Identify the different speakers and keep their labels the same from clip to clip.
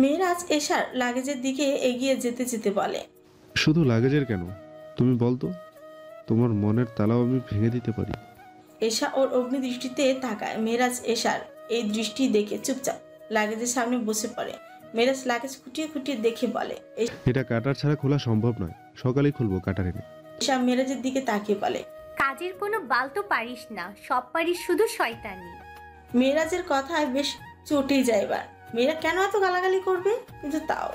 Speaker 1: মেহরাজ এশার লাগেজের দিকে এগিয়ে যেতে যেতে বলে,
Speaker 2: শুধু লাগেজের কেন, তুমি বলতো, তোমার মনের তালাও আমি ভেঙে দিতে পারি।
Speaker 1: এশা ওর অগ্নি দৃষ্টিতে তাকায়। মেহরাজ এশার এই দৃষ্টি দেখে চুপচাপ লাগেজের সামনে বসে পড়ে। মেহরাজ লাগেজ খুঁটিয়ে খুঁটিয়ে দেখে বলে,
Speaker 2: এটা কাটার ছাড়া খোলা সম্ভব নয়, সকালেই খুলবো কাটার এনে।
Speaker 1: এশা মেহরাজের দিকে তাকিয়ে বলে,
Speaker 3: কাজের কোনো বাল তো পারিস না, সব পারিস শুধু শয়তানি।
Speaker 1: মেহরাজের কথায় বেশ চটেই যায় এবার। মেয়েরা কেন এত গালাগালি করবে, কিন্তু তাও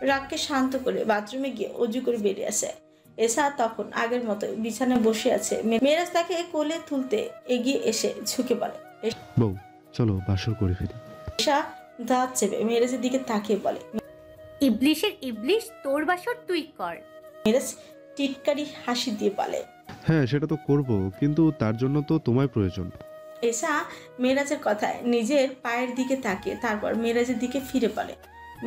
Speaker 1: রাগকে শান্ত করে বাথরুমে গিয়ে অজু করে বেরিয়ে আসে। এসা তখন আগের মতো বিছানায় বসে আছে। মেহরাজ তাকে কোলে তুলতে এগিয়ে এসে ঝুঁকে পড়ে।
Speaker 2: বউ চলো বাসর করে ফেলি।
Speaker 1: এসা দাঁত চেপে মেহরাজের দিকে তাকিয়ে বলে,
Speaker 3: ইবলিশের ইবলিশ, তোর বাসর তুই কর।
Speaker 1: মেহরাজ টিটকারি হাসি দিয়ে বলে,
Speaker 2: হ্যাঁ সেটা তো করব, কিন্তু তার জন্য তো তোমায় প্রয়োজন।
Speaker 1: এসা মেহরাজের কথায় নিজের পায়ের দিকে তাকিয়ে তারপর মেহরাজের দিকে ফিরে পড়ে।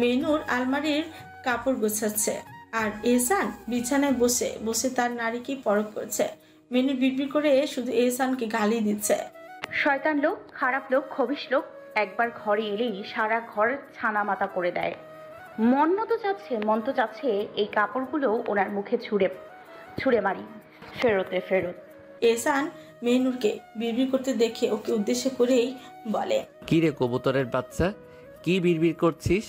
Speaker 1: মেনুর আলমারির কাপড় গোছাচ্ছে আর এহসান বিছানায় বসে বসে তার নারীকেই পরখ করছে। মেনু বিড়বিড় করে শুধু এহসানকে গালি দিচ্ছে।
Speaker 4: শয়তান লোক, খারাপ লোক, খবিশ লোক, একবার ঘরে এলেই সারা ঘর ছানা মাতা করে দেয়। মন তো চাচ্ছে এই কাপড়গুলো ওনার মুখে ছুঁড়ে ছুঁড়ে মারি, ফেরতে ফেরত।
Speaker 1: এহসান মেনুরকে বিড়বিড় করতে দেখে ওকে উদ্দেশ্য করেই বলে,
Speaker 5: কি রে কবুতরের বাচ্চা, কি বিড়বিড় করছিস?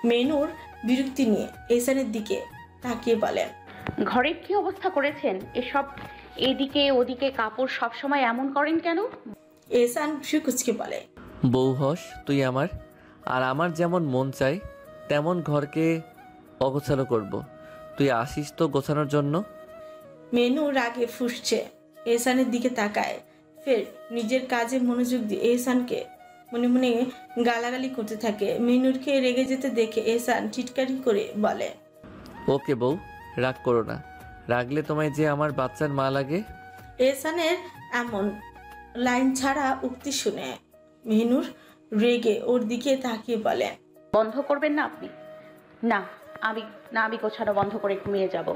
Speaker 1: মেনুর বিরক্তি নিয়ে এহসানের দিকে তাকিয়ে বলে,
Speaker 4: ঘরের কি অবস্থা করেছেন, এসব এদিকে ওদিকে কাপড় সবসময় এমন করেন কেন?
Speaker 1: এহসান ভ্রু কুঁচকে বলে,
Speaker 5: বউ হস তুই আমার, আর আমার যেমন মন চাই তেমন ঘরকে অগোছালো করব। তুই আসিস তো গোছানোর জন্য।
Speaker 1: মেনু রাগে ফুঁসছে, এহসানের দিকে তাকায়, ফের নিজের কাজে মনোযোগ দিয়ে এহসানকে মনে মনে গালাগালি করতে থাকে। মেনুরকে রেগে যেতে দেখে এহসান চিৎকারি করে বলে,
Speaker 5: ওকে বউ, রাগ করো না, রাগলে তোমায় যে আমার বাচ্চার মা লাগে।
Speaker 1: এহসানের এমন লাইন ছাড়া উক্তি শুনে মেনুর রেগে ওর দিকে তাকিয়ে বলে,
Speaker 4: বন্ধ করবেন না আপনি? না, আমি গোছানো বন্ধ করে ঘুমিয়ে যাব।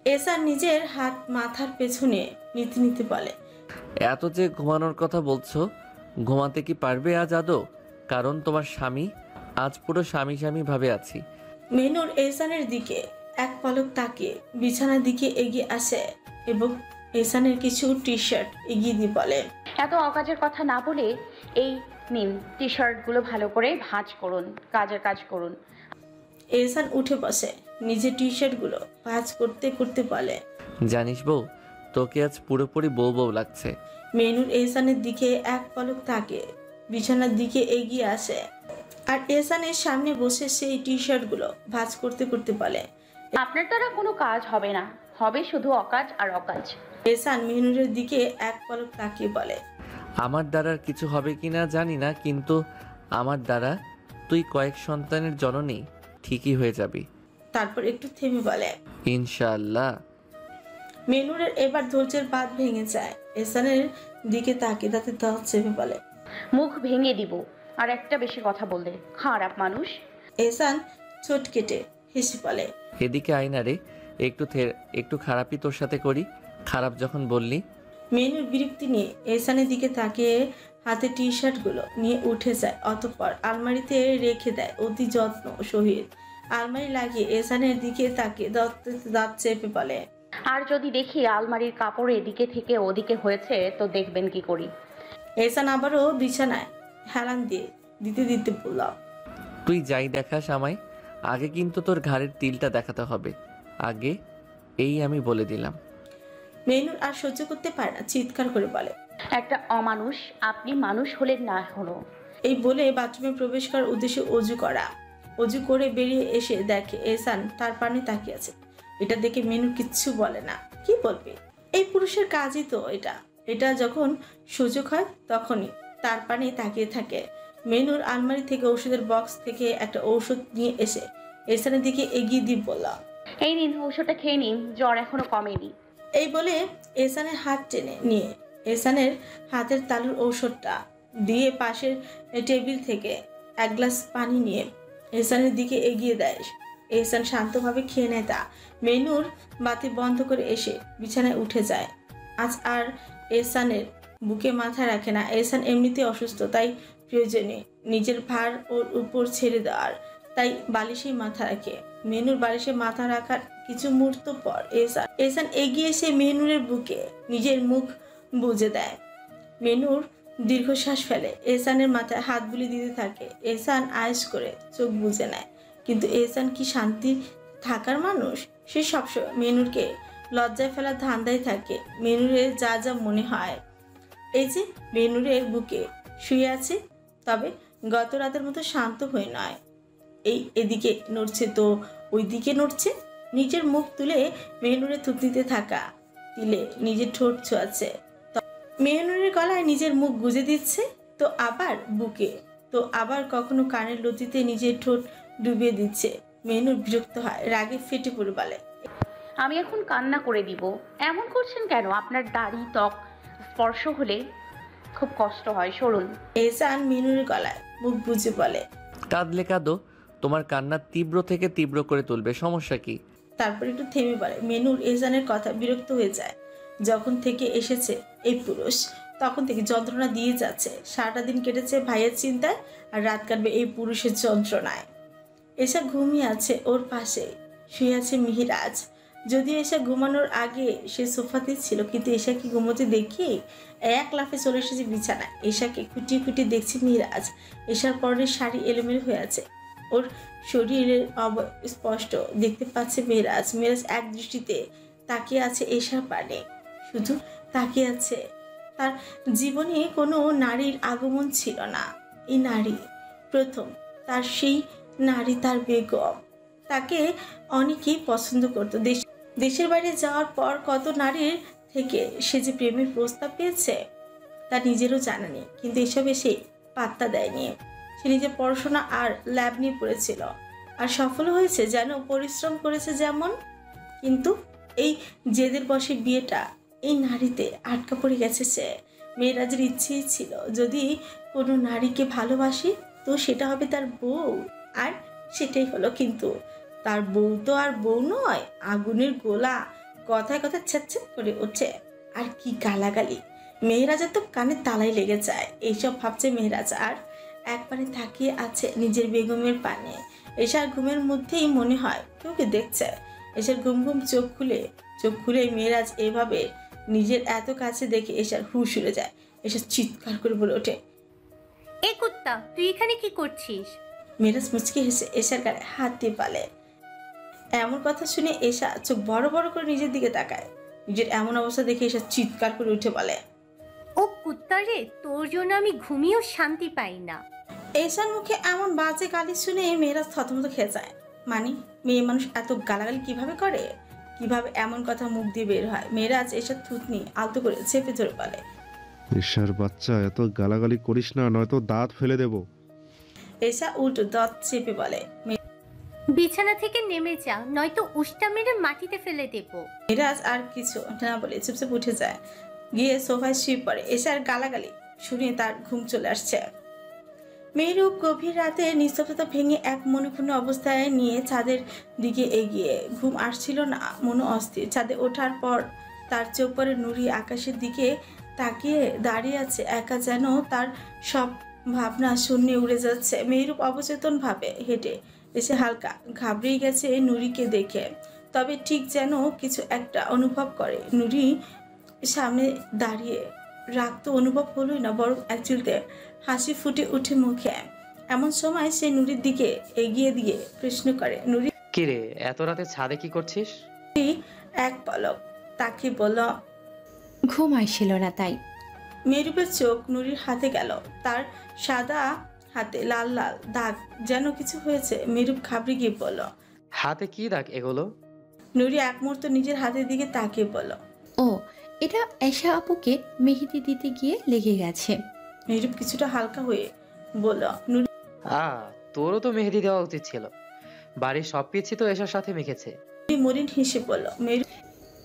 Speaker 1: এহসান নিজের হাত মাথার পেছনে নিতে নিতে বলে,
Speaker 5: এত যে ঘুমানোর কথা বলছো, ঘুমাতে কি পারবে আজ আদৌ? কারণ তোমার স্বামী আজ পুরো স্বামী স্বামী ভাবে আছি।
Speaker 1: মেনুর এহসানের দিকে এক পলক তাকিয়ে বিছানার দিকে এগিয়ে আসে এবং এহসানের কিছু টি শার্ট এগিয়ে দিয়ে বলে,
Speaker 4: এত অকাজের কথা না বলে এই নিন টি শার্টগুলো ভালো করে ভাঁজ করুন, কাজের কাজ করুন।
Speaker 1: এহসান উঠে বসে নিজের টি শার্টগুলো ভাঁজ করতে করতে বলে,
Speaker 5: জানিস বউ, তোকে আজ পুরোপুরি বউ বউ লাগছে।
Speaker 1: মেনুর এহসানের দিকে এক পলক তাকিয়ে বিছানার দিকে এগিয়ে আসে আর এহসানের সামনে বসে সেই টি শার্টগুলো ভাঁজ করতে করতে বলে,
Speaker 4: আপনার দ্বারা কোনো কাজ হবে না, হবে শুধু অকাজ আর অকাজ।
Speaker 1: এহসান মেনুরের দিকে এক পলক তাকিয়ে বলে,
Speaker 5: আমার দ্বারা কিছু হবে কিনা জানি না, কিন্তু আমার দ্বারা তুই কয়েক সন্তানের জননী ঠিকই হয়ে যাবি।
Speaker 1: তারপর একটু থেমে বলে,
Speaker 5: ইনশাআল্লাহ।
Speaker 1: মেনুরের এবার ধৈর্যের বাঁধ ভেঙে যায়। এহসানের দিকে তাকিয়ে তাতে দাঁত চেপে বলে,
Speaker 4: মুখ ভেঙে দিব আর একটা বেশি কথা বললে, খারাপ মানুষ।
Speaker 1: এহসান ছোট কেটে হেসে বলে,
Speaker 5: এদিকে আয়না রে, একটু খারাপই তোর সাথে করি। খারাপ যখন বললি।
Speaker 1: মেনুর বিরক্তি নিয়ে এহসানের দিকে তাকিয়ে হাতে টি শার্টগুলো নিয়ে উঠে যায়, অতঃপর আলমারিতে রেখে দেয় অতি যত্ন সহিত। আলমারি লাগিয়ে এহসানের দিকে তাকিয়ে দাঁত চেপে বলে,
Speaker 4: আর যদি দেখি আলমারির কাপড় এদিকে থেকে ওদিকে হয়েছে তো দেখবেন কি করি।
Speaker 1: এহসান আবারও বিছানায় হেলান দিয়ে দিতে দিতে বলল,
Speaker 5: তুই যাই দেখাস আমায়, আগে কিন্তু তোর ঘাড়ের তিলটা দেখাতে হবে আগে, এই আমি বলে দিলাম।
Speaker 1: মেনুর আর সহ্য করতে পারে না, চিৎকার করে বলে,
Speaker 4: একটা অমানুষ, আপনি মানুষ হলেন না হলো।
Speaker 1: এই বলে বাথরুমে প্রবেশ করার উদ্দেশ্যে অজু করে বেরিয়ে এসে দেখে এহসান তার পানে তাকিয়ে আছে। এটা দেখে মেনু কিচ্ছু বলে না, কি বলবে, এই পুরুষের কাজই তো এটা যখন সুযোগ হয় তখনই তার পানে তাকিয়ে থাকে। মেনুর আলমারি থেকে ওষুধের বক্স থেকে একটা ঔষধ নিয়ে এসে এহসানের দিকে এগিয়ে দিয়ে বলল,
Speaker 4: এই নিন ঔষধটা খেয়ে নিন, জ্বর এখনো কমেনি।
Speaker 1: এই বলে এহসানের হাত টেনে নিয়ে এহসানের হাতের তালুর ঔষধটা দিয়ে পাশের টেবিল থেকে এক গ্লাস পানি নিয়ে এহসানের দিকে এগিয়ে দেয়। এহসান শান্তভাবে খেয়ে নেয় তা। মেনুর বাতি বন্ধ করে এসে বিছানায় উঠে যায়। আজ আর এহসানের বুকে মাথা রাখে না। এহসান এমনিতে অসুস্থ, তাই প্রয়োজনে নিজের ভার ওর উপর ছেড়ে দেওয়ার তাই বালিশে মাথা রাখে। মেনুর বালিশে মাথা রাখার কিছু মুহূর্ত পর এহসান এগিয়ে এসে মেনুরের বুকে নিজের মুখ বুজে দেয়। মেনুর দীর্ঘশ্বাস ফেলে, এহসানের মাথায় হাত বুলিয়ে দিতে থাকে। এহসান আয়েশ করে চোখ বুজে নেয়। কিন্তু এহসান কি শান্তি থাকার মানুষ? সে সবসময় মেনুরকে লজ্জায় ফেলার ধান্দায় থাকে। মেনুরের যা যা মনে হয়, এই যে মেনুরের বুকে শুয়ে আছে, তবে গত রাতের মতো শান্ত হয়ে নয়। এদিকে নড়ছে তো ওই দিকে নড়ছে। নিজের মুখ তুলে মেহনুরের থুতনিতে থাকা তিলে নিজের ঠোঁট ছোঁয়াচ্ছে। মেহনুরের গলায় নিজের মুখ গুজে দিচ্ছে, তো আবার বুকে, তো আবার কখনো কানের লতিতে নিজের ঠোঁট ডুবিয়ে দিচ্ছে। মেহনুর বিরক্ত হয়, রাগে ফেটে পড়ে বলে,
Speaker 4: আমি এখন কান্না করে দিব। এমন করছেন কেন? আপনার দাড়ি ত্বক স্পর্শ হলে খুব কষ্ট হয়, সরুন।
Speaker 1: এহসান মেহনুরের গলায় মুখ বুজে বলে,
Speaker 5: কাঁদলে কাঁদো, তোমার কান্না তীব্র থেকে তীব্র করে তুলবে, সমস্যা কি?
Speaker 1: তারপর একটু থেমে বলে। মেনুর এহসানের কথা বিরক্ত হয়ে যায়। যখন থেকে এসেছে এই পুরুষ, তখন থেকে যন্ত্রণা দিয়ে যাচ্ছে। সারাটা দিন কেটেছে ভাইয়ের চিন্তায়, আর রাত কাটবে এই পুরুষের যন্ত্রণায়। এসা ঘুমিয়ে আছে, ওর পাশে শুয়ে আছে মিহিরাজ। যদিও এসা ঘুমানোর আগে সে সোফাতেই ছিল, কিন্তু এশাকে ঘুমোতে দেখে এক লাফে চলে এসেছে বিছানায়। এশাকে খুঁটিয়ে খুঁটিয়ে দেখছে মিহিরাজ। এশার পরনের শাড়ি এলোমেলো হয়ে আছে, ওর শরীরের স্পষ্ট দেখতে পাচ্ছে মেহরাজ। মেহরাজ এক দৃষ্টিতে তাকিয়ে আছে এশার পানে, শুধু তাকিয়ে আছে। তার জীবনে কোনো নারীর আগমন ছিল না, এই নারী প্রথম। তার সেই নারী তার বেগম। তাকে অনেকেই পছন্দ করতো। দেশের বাইরে যাওয়ার পর কত নারীর থেকে সে যে প্রেমের প্রস্তাব পেয়েছে তা নিজেরও জানা নেই, কিন্তু এসবে সে পাত্তা দেয়নি। সে নিজের পড়াশোনা আর ল্যাব নিয়ে পড়েছিল, আর সফল হয়েছে, যেন পরিশ্রম করেছে যেমন। কিন্তু এই জেদের বসে বিয়েটা, এই নারীতে আটকা পড়ে গেছে সে। মেয়েরাজের ইচ্ছেই ছিল যদি কোনো নারীকে ভালোবাসি তো সেটা হবে তার বউ, আর সেটাই হলো। কিন্তু তার বউ তো আর বউ নয়, আগুনের গোলা। কথায় কথায় ছ্যাঁচ্ছ্যাঁ করে উঠছে, আর কি গালাগালি! মেহরাজের তো কানে তালাই লেগে যায়। এইসব ভাবছে মেহরাজ, আর একবারে তাকিয়ে আছে নিজের বেগমের পানে। এশার ঘুমের মধ্যেই মনে হয় কেউ কে দেখছে। এশার ঘুম ঘুম চোখ খুলে মেহরাজ এভাবে নিজের এত কাছে দেখে এশার হুঁশ উড়ে যায়। এশার চিৎকার করে বলে ওঠে,
Speaker 3: এ কুত্তা, তুই এখানে কি করছিস?
Speaker 1: মেহরাজ মুচকি হেসে এশার গায়ে হাত দিয়ে পালে। এমন কথা শুনে এশা চোখ বড় বড় করে নিজের দিকে তাকায়। নিজের এমন অবস্থা দেখে এশা চিৎকার করে উঠে বলে,
Speaker 3: ও কুত্তা রে, তোর জন্য আমি ঘুমিয়েও শান্তি পাই না।
Speaker 1: এশার মুখে এমন বাজে গালি শুনে মেয়েরাজ থতমত খেয়ে যায়। মানে মেয়ে মানুষ এত গালাগালি কিভাবে করে, কিভাবে এমন কথা মুখ দিয়ে বের হয়? মেয়েরাজ এসব থুতনি আলতো করে চেপে ধরে বলে,
Speaker 2: ঈশার বাচ্চা, এত গালাগালি করিস না, নয়তো দাঁত ফেলে দেব।
Speaker 1: এশা উল্টো দাঁত চেপে বলে,
Speaker 3: বিছানা থেকে নেমে যা, নয়তো উষ্টা মেরে মাটিতে ফেলে দেবো।
Speaker 1: মেয়েরাজ আর কিছু না বলে চুপচাপ উঠে যায়, গিয়ে সোফায় শুয়ে পড়ে। এশার গালাগালি শুনে তার ঘুম চলে আসছে। মেহরুব গভীর রাতে নিস্তব্ধতা ভেঙে এক মনক্ষুণ্ণ অবস্থায় নিয়ে ছাদের দিকে এগিয়ে। ঘুম আসছিল না, মনো অস্থির। ছাদে ওঠার পর তার চোখ পড়ে নুরি আকাশের দিকে তাকিয়ে দাঁড়িয়ে আছে একা, যেন তার সব ভাবনা শূন্যে উড়ে যাচ্ছে। মেহরুব অবচেতন ভাবে হেঁটে এসে হালকা ঘাবড়িয়ে গেছে নুরিকে দেখে, তবে ঠিক যেন কিছু একটা অনুভব করে। নুরি সামনে দাঁড়িয়ে রাগ তো অনুভব হলোই না, বরং একচিলতে হাসি ফুটে উঠে মুখে। এমন সময় সে নুরির দিকে এগিয়ে দিয়ে প্রশ্ন করে, নুরি
Speaker 6: কিরে, এত রাতে ছাদে কি করছিস?
Speaker 1: এক পলক তাকে বলল,
Speaker 7: ঘুম আসছিল না তাই।
Speaker 1: মেহরুবের চোখ নুরির হাতে গেল, তার সাদা হাতে লাল লাল দাগ, যেন কিছু হয়েছে। মেহরুব ঘাবড়ে গিয়ে বলল,
Speaker 6: হাতে কি দাগ এগুলো?
Speaker 1: নুরি এক মুহূর্ত নিজের হাতের দিকে তাকিয়ে বলল,
Speaker 7: ও, এটা এশা আপুকে মেহেদি দিতে গিয়ে লেগে গেছে।
Speaker 1: মেহরুব কিছুটা হালকা হয়ে বলল, নুরি
Speaker 6: তোরও তো মেহেদি দেওয়া উচিত ছিল। বাড়ির সব পিচ্ছি তো এসার সাথে মেখেছে।
Speaker 1: মরিন হেসে বলল, মেহরুব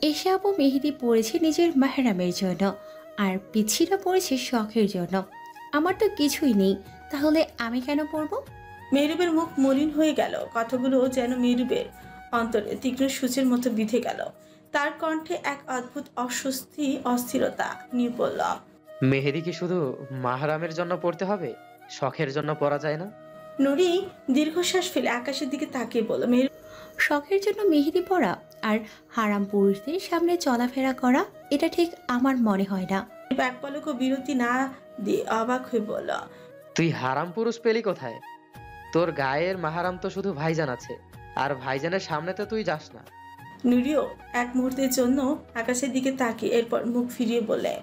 Speaker 7: এশা আপু মেহেদি পরেছে নিজের মেহরামের জন্য, আর পিছিটা পরেছে শখের জন্য। আমার তো কিছুই নেই, তাহলে আমি কেন পরবো?
Speaker 1: মেহরুবের মুখ মলিন হয়ে গেল। কথাগুলো যেন মেহরুবের অন্তরে তীক্ষ্ণ সূচের মতো বিঁধে গেল। তার কণ্ঠে এক অদ্ভুত অস্বস্তি, অস্থিরতা নিয়ে বলল,
Speaker 6: মেহেদি কি শুধু মাহরামের জন্য পড়তে হবে? শখের জন্য পরা যায় না?
Speaker 1: নুরি দীর্ঘশ্বাস ফেলে আকাশের দিকে তাকিয়ে বলল, মেহেরুব
Speaker 7: শখের জন্য মেহেদি পরা আর হারাম পুরুষদের সামনে চলাফেরা করা, এটা ঠিক আমার মনে হয় না।
Speaker 1: এক পলকও বিরতি না দিয়ে অবাক হয়ে বলল,
Speaker 6: তুই হারাম পুরুষ পেলি কোথায়? তোর গায়ের মাহারাম তো শুধু ভাইজান আছে, আর ভাইজানের সামনে তো তুই যাস না।
Speaker 1: নুরিও এক মুহূর্তের জন্য আকাশের দিকে তাকিয়ে এরপর মুখ ফিরিয়ে বলে,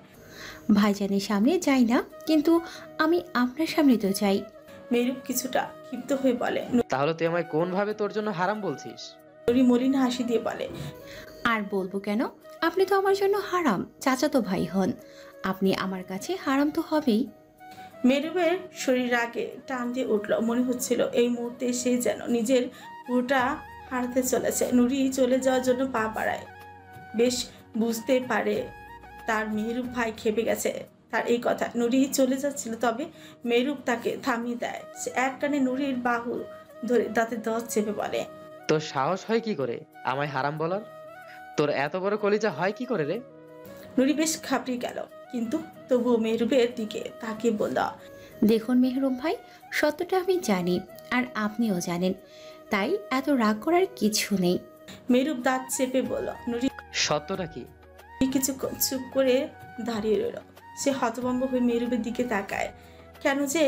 Speaker 7: ভাইজানের সামনে যাই না, কিন্তু আমি আপনার সামনে তো যাই।
Speaker 1: মেহেরুব কিছুটা ক্ষিপ্ত হয়ে বলে।
Speaker 6: তাহলে তুই আমায় কোন ভাবে তোর জন্য হারাম বলছিস?
Speaker 1: নুরি মলিন হাসি দিয়ে বলে,
Speaker 7: আর বলবো কেন? আপনি তো আমার জন্য হারাম, চাচাতো ভাই হন। আপনি আমার কাছে হারাম তো হবেই।
Speaker 1: মেহেরুবের শরীর রাগে টান দিয়ে উঠল। মনে হচ্ছিল এই মুহূর্তে সে যেন নিজের পুরোটা হারাতে চলেছে। নুরি চলে যাওয়ার জন্য পা বাড়ায়। বেশ বুঝতে পারে তার মেহেরুব ভাই খেপে গেছে তার এই কথা। নুরি চলে যাচ্ছিল, তবে মেহেরুব তাকে থামিয়ে দেয়। সে এক টানে নুরির বাহু ধরে দাঁতে দাঁত চেপে বলে,
Speaker 6: তোর সাহস হয় কি করে আমায় হারাম বলার? তোর এত বড় কলিজা হয় কি করে রে?
Speaker 1: নুরি বেশ ঘাবড়ে গেল, কিন্তু তবুও মেহেরুবের দিকে তাকিয়ে বলল,
Speaker 7: দেখুন মেহরুম ভাই, সত্যটা আমি জানি আর আপনিও জানেন, তাই এত রাগ করার কিছু নেই।
Speaker 1: মেহেরুব দাঁত চেপে বলল। নুরি
Speaker 6: সত্যটা কি?
Speaker 1: কিছুক্ষণ চুপ করে দাঁড়িয়ে রইল। সে হতভম্ব হয়ে মেহেরুবের দিকে তাকায়। কেন যে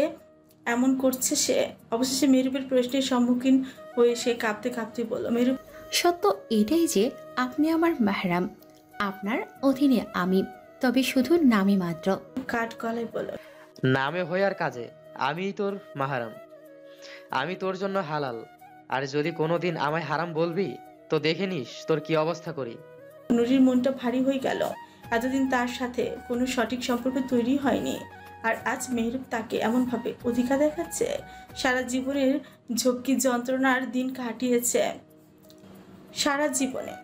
Speaker 1: এমন করছে সে? অবশেষে মেহেরুবের প্রশ্নের সম্মুখীন হয়ে সে কাঁপতে কাঁপতে বলল, মেহেরুব
Speaker 7: সত্য এটাই যে আপনি আমার মেহরাম, আপনার অধীনে আমি, তবে শুধু নামে মাত্র।
Speaker 1: কাঠ গলায় বলল,
Speaker 6: নামে হয়ে আর কাজে আমিই তোর মাহারাম। আমি তোর জন্য হালাল, আর যদি কোনোদিন আমায় হারাম বলবি তো দেখে নিস তোর কি অবস্থা করি।
Speaker 1: নুরির মনটা ভারী হয়ে গেল। এতদিন তার সাথে কোনো সঠিক সম্পর্ক তৈরি হয়নি, আর আজ মেহেরুব তাকে এমনভাবে অধিকার দেখাচ্ছে। সারা জীবনের ঝক্কি যন্ত্রণার দিন কাটিয়েছে, সারা জীবনে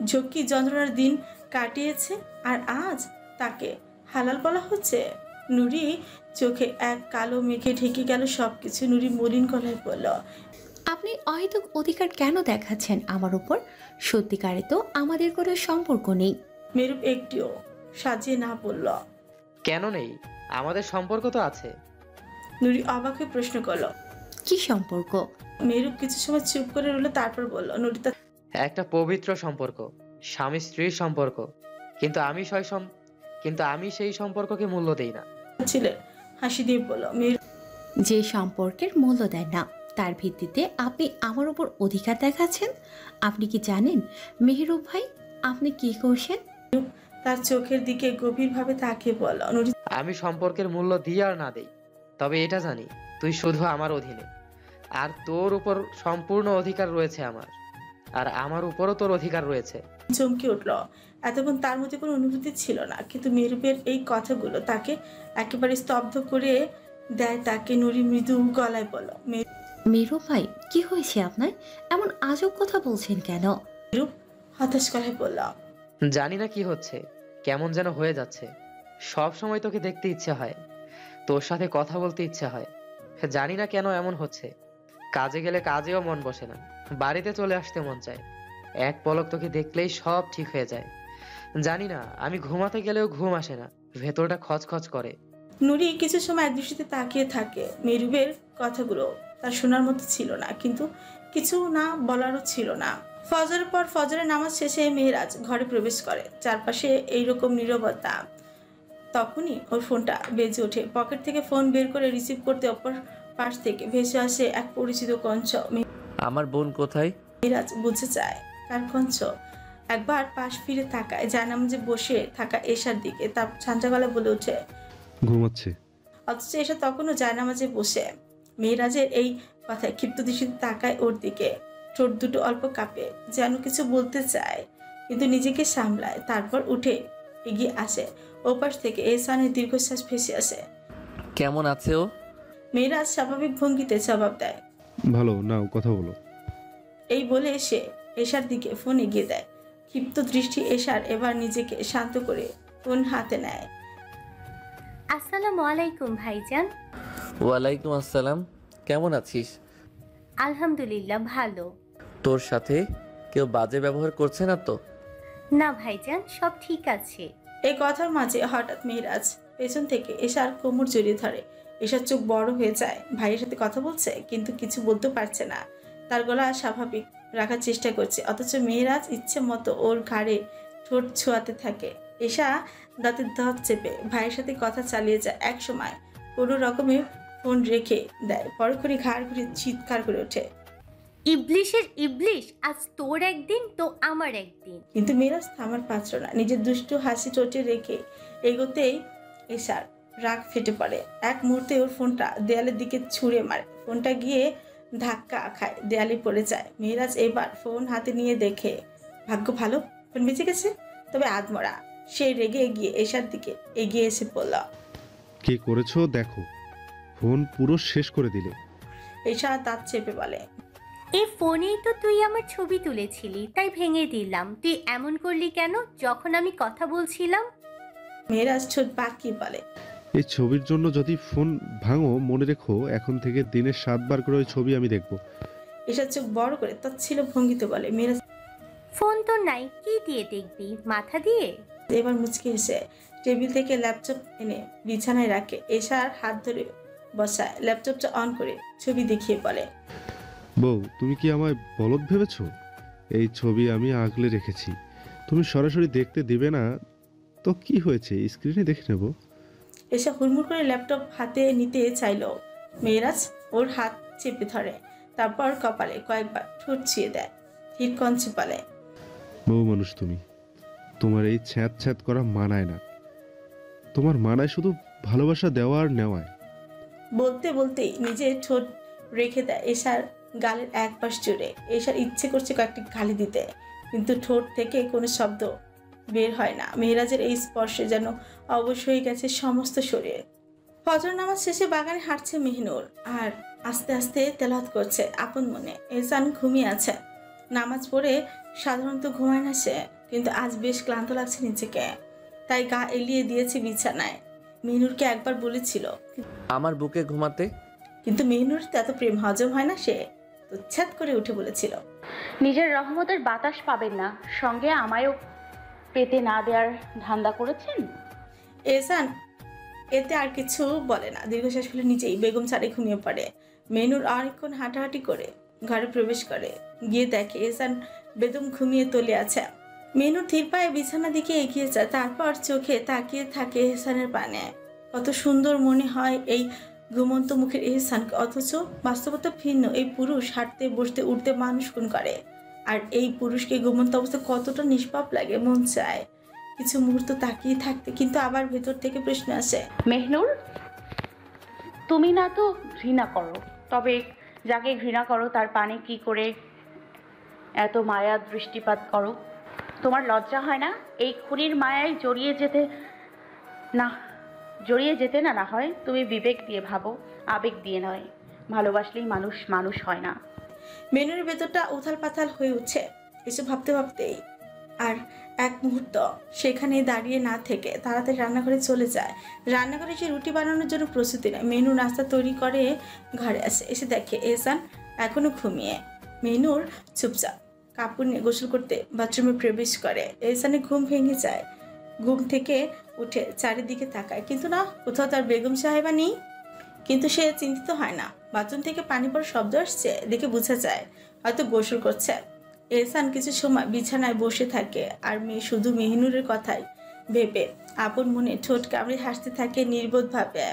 Speaker 1: ঝক্কি যন্ত্রণার দিন কাটিয়েছে, আর আজ তাকে হালাল বলা হচ্ছে। নুরি চোখে এক কালো মেঘে ঢেকে গেল সবকিছু। নুরি মলিন গলায় বলল,
Speaker 7: আপনি অহেতুক অধিকার কেন দেখাচ্ছেন আমার উপর? সত্যিকারে তো আমাদের কোনো সম্পর্ক নেই।
Speaker 1: মেহেরুব একটিও সাজিয়ে না বলল।
Speaker 6: কেন নেই? আমাদের সম্পর্ক তো আছে।
Speaker 1: নুরি অবাক হয়ে প্রশ্ন করল।
Speaker 7: কি সম্পর্ক?
Speaker 1: মেহেরুব কিছু সময় চুপ করে রইল, তারপর বলল, নুরি তা
Speaker 6: একটা পবিত্র সম্পর্ক, স্বামী স্ত্রীর সম্পর্ক। কিন্তু আমি সেই সম্পর্ককে মূল্য দেই না।
Speaker 1: ছিলেন হাসি দিয়ে বলল, মেহেরুব
Speaker 7: যে সম্পর্কের মূল্য দেন না তার ভিত্তিতে আপনি আমার উপর অধিকার দেখাচ্ছেন। আপনি কি জানেন মেহরুব ভাই আপনি কি করছেন?
Speaker 1: তার চোখের দিকে গভীরভাবে তাকিয়ে বলল, নুরি
Speaker 6: আমি সম্পর্কের মূল্য দিই আর না দেই, তবে এটা জানি তুই শুধু আমার অধীনে, আর তোর উপর সম্পূর্ণ অধিকার রয়েছে আমার, আর আমার উপরও তোর অধিকার রয়েছে।
Speaker 1: চমকে উঠল। এতক্ষণ তার মধ্যে কোনো অনুভূতি ছিল না, কিন্তু মেহেরুবের এই কথাগুলো তাকে একেবারে স্তব্ধ করে দেয়। তাকে নুরি মৃদু গলায় বলল,
Speaker 7: মেহরুব ভাই কি হয়েছে আপনার? এমন আজব কথা বলছেন কেন?
Speaker 1: মেহেরুব হতাশ গলায় বলল,
Speaker 6: জানি না কি হচ্ছে, কেমন যেন হয়ে যাচ্ছে। সব সময় তোকে দেখতে ইচ্ছে হয়, তোর সাথে কথা বলতে ইচ্ছে হয়। জানি না কেন এমন হচ্ছে। কাজে গেলে কাজেও মন বসে না, বাড়িতে চলে আসতে মন চায়। এক পলক তোকে দেখলেই সব ঠিক হয়ে যায়। জানি না, আমি ঘুমাতে গেলেও ঘুম আসে না, ভেতরটা খচখচ করে।
Speaker 1: নুরি কিছু সময় একদৃষ্টিতে তাকিয়ে থাকে। মেহেরুবের কথাগুলো তার শোনার মতো ছিল না, কিন্তু কিছু না বলারও ছিল না। ফজরের পর ফজরের নামাজ শেষে মেহেরাজ ঘরে প্রবেশ করে। চারপাশে এইরকম নীরবতা। তখনই ওর ফোনটা বেজে ওঠে। পকেট থেকে ফোন বের করে রিসিভ করতে অপর পাশ থেকে ভেসে আসে এক পরিচিত কণ্ঠ।
Speaker 5: আমার বোন কোথায়?
Speaker 1: মেহেরাজ বুঝতে চায় কার কণ্ঠ। একবার পাশ ফিরে তাকায় জায়নামাজে বসে থাকা এশার দিকে। তার ছাঞ্চা গলা বলে ওঠে,
Speaker 2: ঘুমাচ্ছে।
Speaker 1: অথচ এসা তখনও জায়নামাজে বসে। মেহেরাজের এই কথায় ক্ষিপ্ত দৃষ্টিতে তাকায় ওর দিকে। ঠোঁট দুটো অল্প কাঁপে, যেন কিছু বলতে চায়, কিন্তু নিজেকে সামলায়। তারপর উঠে এগিয়ে আসে। ওপাশ থেকে এহসানের দীর্ঘশ্বাস ভেসে আসে।
Speaker 5: কেমন আছে ও?
Speaker 1: মেহেরাজ স্বাভাবিক ভঙ্গিতে জবাব দেয়।
Speaker 2: ভালো, নাও কথা বলো।
Speaker 1: এই বলে সে এশার দিকে ফোন এগিয়ে দেয়। ক্ষিপ্ত দৃষ্টি এশার এবার নিজেকে শান্ত করে ফোন হাতে নেয়।
Speaker 3: আসসালামু আলাইকুম ভাইজান।
Speaker 5: ওয়ালাইকুম আসসালাম। কেমন আছিস?
Speaker 3: আলহামদুলিল্লাহ ভালো।
Speaker 5: তোর সাথে কেউ বাজে ব্যবহার করছে না তো?
Speaker 3: না ভাইজান, সব ঠিক আছে।
Speaker 1: এই কথার মাঝে হঠাৎ মেহেরাজ পেছন থেকে এশার কোমর জড়িয়ে ধরে। এসার চোখ বড় হয়ে যায়। ভাইয়ের সাথে কথা বলছে কিন্তু কিছু বলতে পারছে না। তার গলা স্বাভাবিক রাখার চেষ্টা করছে, অথচ মেহেরাজ ইচ্ছে মতো ওর ঘাড়ে ঠোঁট ছোঁয়াতে থাকে। এসা দাঁতের দাঁত চেপে ভাইয়ের সাথে কথা চালিয়ে যায়। এক সময় কোনো রকমে ফোন রেখে দেয়, পরক্ষণে ঘাড় ঘুরে চিৎকার করে ওঠে।
Speaker 3: ইবলিশের ইবলিশ, আজ তোর একদিন তো আমার একদিন।
Speaker 1: কিন্তু মেহেরাজ থামার পাত্র না। নিজের দুষ্টু হাসি ঠোঁটে রেখে এগোতেই এসার রাগ ফেটে পড়ে। এক মুহূর্তে ওর ফোনটা দেয়ালের দিকে ছুঁড়ে মারে। ফোনটা গিয়ে ধাক্কা খায়, দেয়ালে পড়ে যায়। মেহেরাজ এবার ফোন হাতে নিয়ে দেখে ভাগ্য ভালো, ফোন বেঁচে গেছে। তবে আদমরা সে রেগে গিয়ে এসার দিকে এগিয়ে এসে পড়ল।
Speaker 2: কি করেছো দেখো, ফোন পুরো শেষ করে দিলে।
Speaker 1: এসা দাঁত চেপে বলে,
Speaker 3: এই ফোনেই তো তুই আমার ছবি তুলেছিলি, তাই ভেঙে দিলাম। তুই এমন করলি কেন যখন আমি কথা বলছিলাম?
Speaker 1: মেহেরাজ ঠোঁট বাঁকিয়ে বলে,
Speaker 2: এই ছবির জন্য যদি ফোন ভাঙো, মনে রেখো এখন থেকে দিনে 7 বার করে ওই ছবি আমি দেখব।
Speaker 1: এসার চোখ বড় করে তৎছিল ভঙ্গিতে বলে। মেহেরাজ
Speaker 3: ফোন তো নাই, কি দিয়ে দেখবি? মাথা দিয়ে?
Speaker 1: এবার মুচকে এসে টেবিল থেকে ল্যাপটপ এনে বিছানায় রাখে। এসার হাত ধরে বসায়, ল্যাপটপটা অন করে ছবি দেখিয়ে বলে,
Speaker 2: বউ, তুমি কি আমায় বলদ ভেবেছো? এই ছবি আমি আগলে রেখেছি, তুমি সরাসরি দেখতে দিবে না তো কি হয়েছে, স্ক্রিনে দেখে নেব।
Speaker 1: এসা হুড়মুড় করে ল্যাপটপ হাতে নিতে চাইল। মেহেরাজ ওর হাত চেপে ধরে, তারপর কপালে কয়েকবার ঠোঁট ছুঁয়ে দেয়। ধীর কঞ্চে বলে,
Speaker 2: বউ মানুষ তুমি, তোমার এই ছ্যাঁত ছ্যাঁত করা মানায় না। তোমার মানায় শুধু ভালোবাসা দেওয়া আর নেওয়ায়।
Speaker 1: বলতে বলতেই নিজের ঠোঁট রেখে দেয় এসার গালের এক পাশ জুড়ে। এসার ইচ্ছে করছে কয়েকটি গালি দিতে, কিন্তু ঠোঁট থেকে কোনো শব্দ বের হয় না। মেহেরাজের এই স্পর্শে যেন অবশ হয়ে গেছে সমস্ত শরীর। ফজর নামাজ শেষে বাগানে হাঁটছে মেহনুর আর আস্তে আস্তে তেলাওয়াত করছে আপন মনে। এহসান ঘুমিয়ে আছে। নামাজ পড়ে সাধারণত ঘুমায় না সে, কিন্তু আজ বেশ ক্লান্ত লাগছে নিজেকে, তাই গা এলিয়ে দিয়েছে বিছানায়। মেহনুরকে একবার বলেছিল,
Speaker 5: আমার বুকে ঘুমাতে।
Speaker 1: কিন্তু মেহনুর এত প্রেম হজম হয় না, সে উচ্ছ্বাদ করে উঠে বলেছিল,
Speaker 4: নিজের রহমতের বাতাস পাবেন না, সঙ্গে আমায়ও পেতে না দেওয়ার ধান্দা করেছেন।
Speaker 1: এহসান এতে আর কিছু বলে না। দীর্ঘশ্বাস ফেলে নিজেই বেগম ছাড়ে ঘুমিয়ে পড়ে। মেহনুর অনেকক্ষণ হাঁটাহাঁটি করে ঘরে প্রবেশ করে, গিয়ে দেখে এহসান বেদম ঘুমিয়ে তলে আছে। মেহনুর ধীর পায়ে বিছানা দিকে এগিয়ে যায়, তারপর চোখে তাকিয়ে থাকে এহসানের পানে। কত সুন্দর মনে হয় এই ঘুমন্ত মুখের এহসানকে, অথচ বাস্তবতা ভিন্ন। এই পুরুষ হাঁটতে বসতে উঠতে মানুষ খুন করে, আর এই পুরুষকে ঘুমন্ত অবস্থা কতটা নিষ্পাপ লাগে। মন চায় কিছু মুহূর্ত তাকিয়ে থাকতে, কিন্তু আবার ভেতর থেকে প্রশ্ন আসে,
Speaker 4: মেহনুর, তুমি না তো ঘৃণা করো, তবে যাকে ঘৃণা করো তার পানে কি করে এত মায়া দৃষ্টিপাত করো? তোমার লজ্জা হয় না? এই খুনির মায়ায় জড়িয়ে যেতে না হয় তুমি বিবেক দিয়ে ভাবো, আবেগ দিয়ে নয়। ভালোবাসলেই মানুষ মানুষ হয় না।
Speaker 1: মেনুর ভেতরটা উথাল পাথাল হয়ে উঠছে এসব ভাবতে ভাবতেই। আর এক মুহূর্ত সেখানে দাঁড়িয়ে না থেকে তাড়াতাড়ি রান্নাঘরে চলে যায়। রান্নাঘরে সে রুটি বানানোর জন্য প্রস্তুতি নেয়। মেনু নাস্তা তৈরি করে ঘরে আসে, এসে দেখে এহসান এখনো ঘুমিয়ে। মেনুর চুপচাপ কাপড় নিয়ে গোসল করতে বাথরুমে প্রবেশ করে। এহসানের ঘুম ভেঙে যায়। ঘুম থেকে উঠে চারিদিকে তাকায়, কিন্তু না, কোথাও তার বেগম সাহেবা নেই। কিন্তু সে চিন্তিত হয় না। বাথরুম থেকে পানি পড়ার শব্দ আসছে দেখে বোঝা যায় হয়তো গোসল করছে। এহসান কিছু সময় বিছানায় বসে থাকে আর মেয়ে শুধু মেহনুরের কথাই ভেবে আপন মনে ঠোঁট কামড়ে হাসতে থাকে নির্বোধভাবে।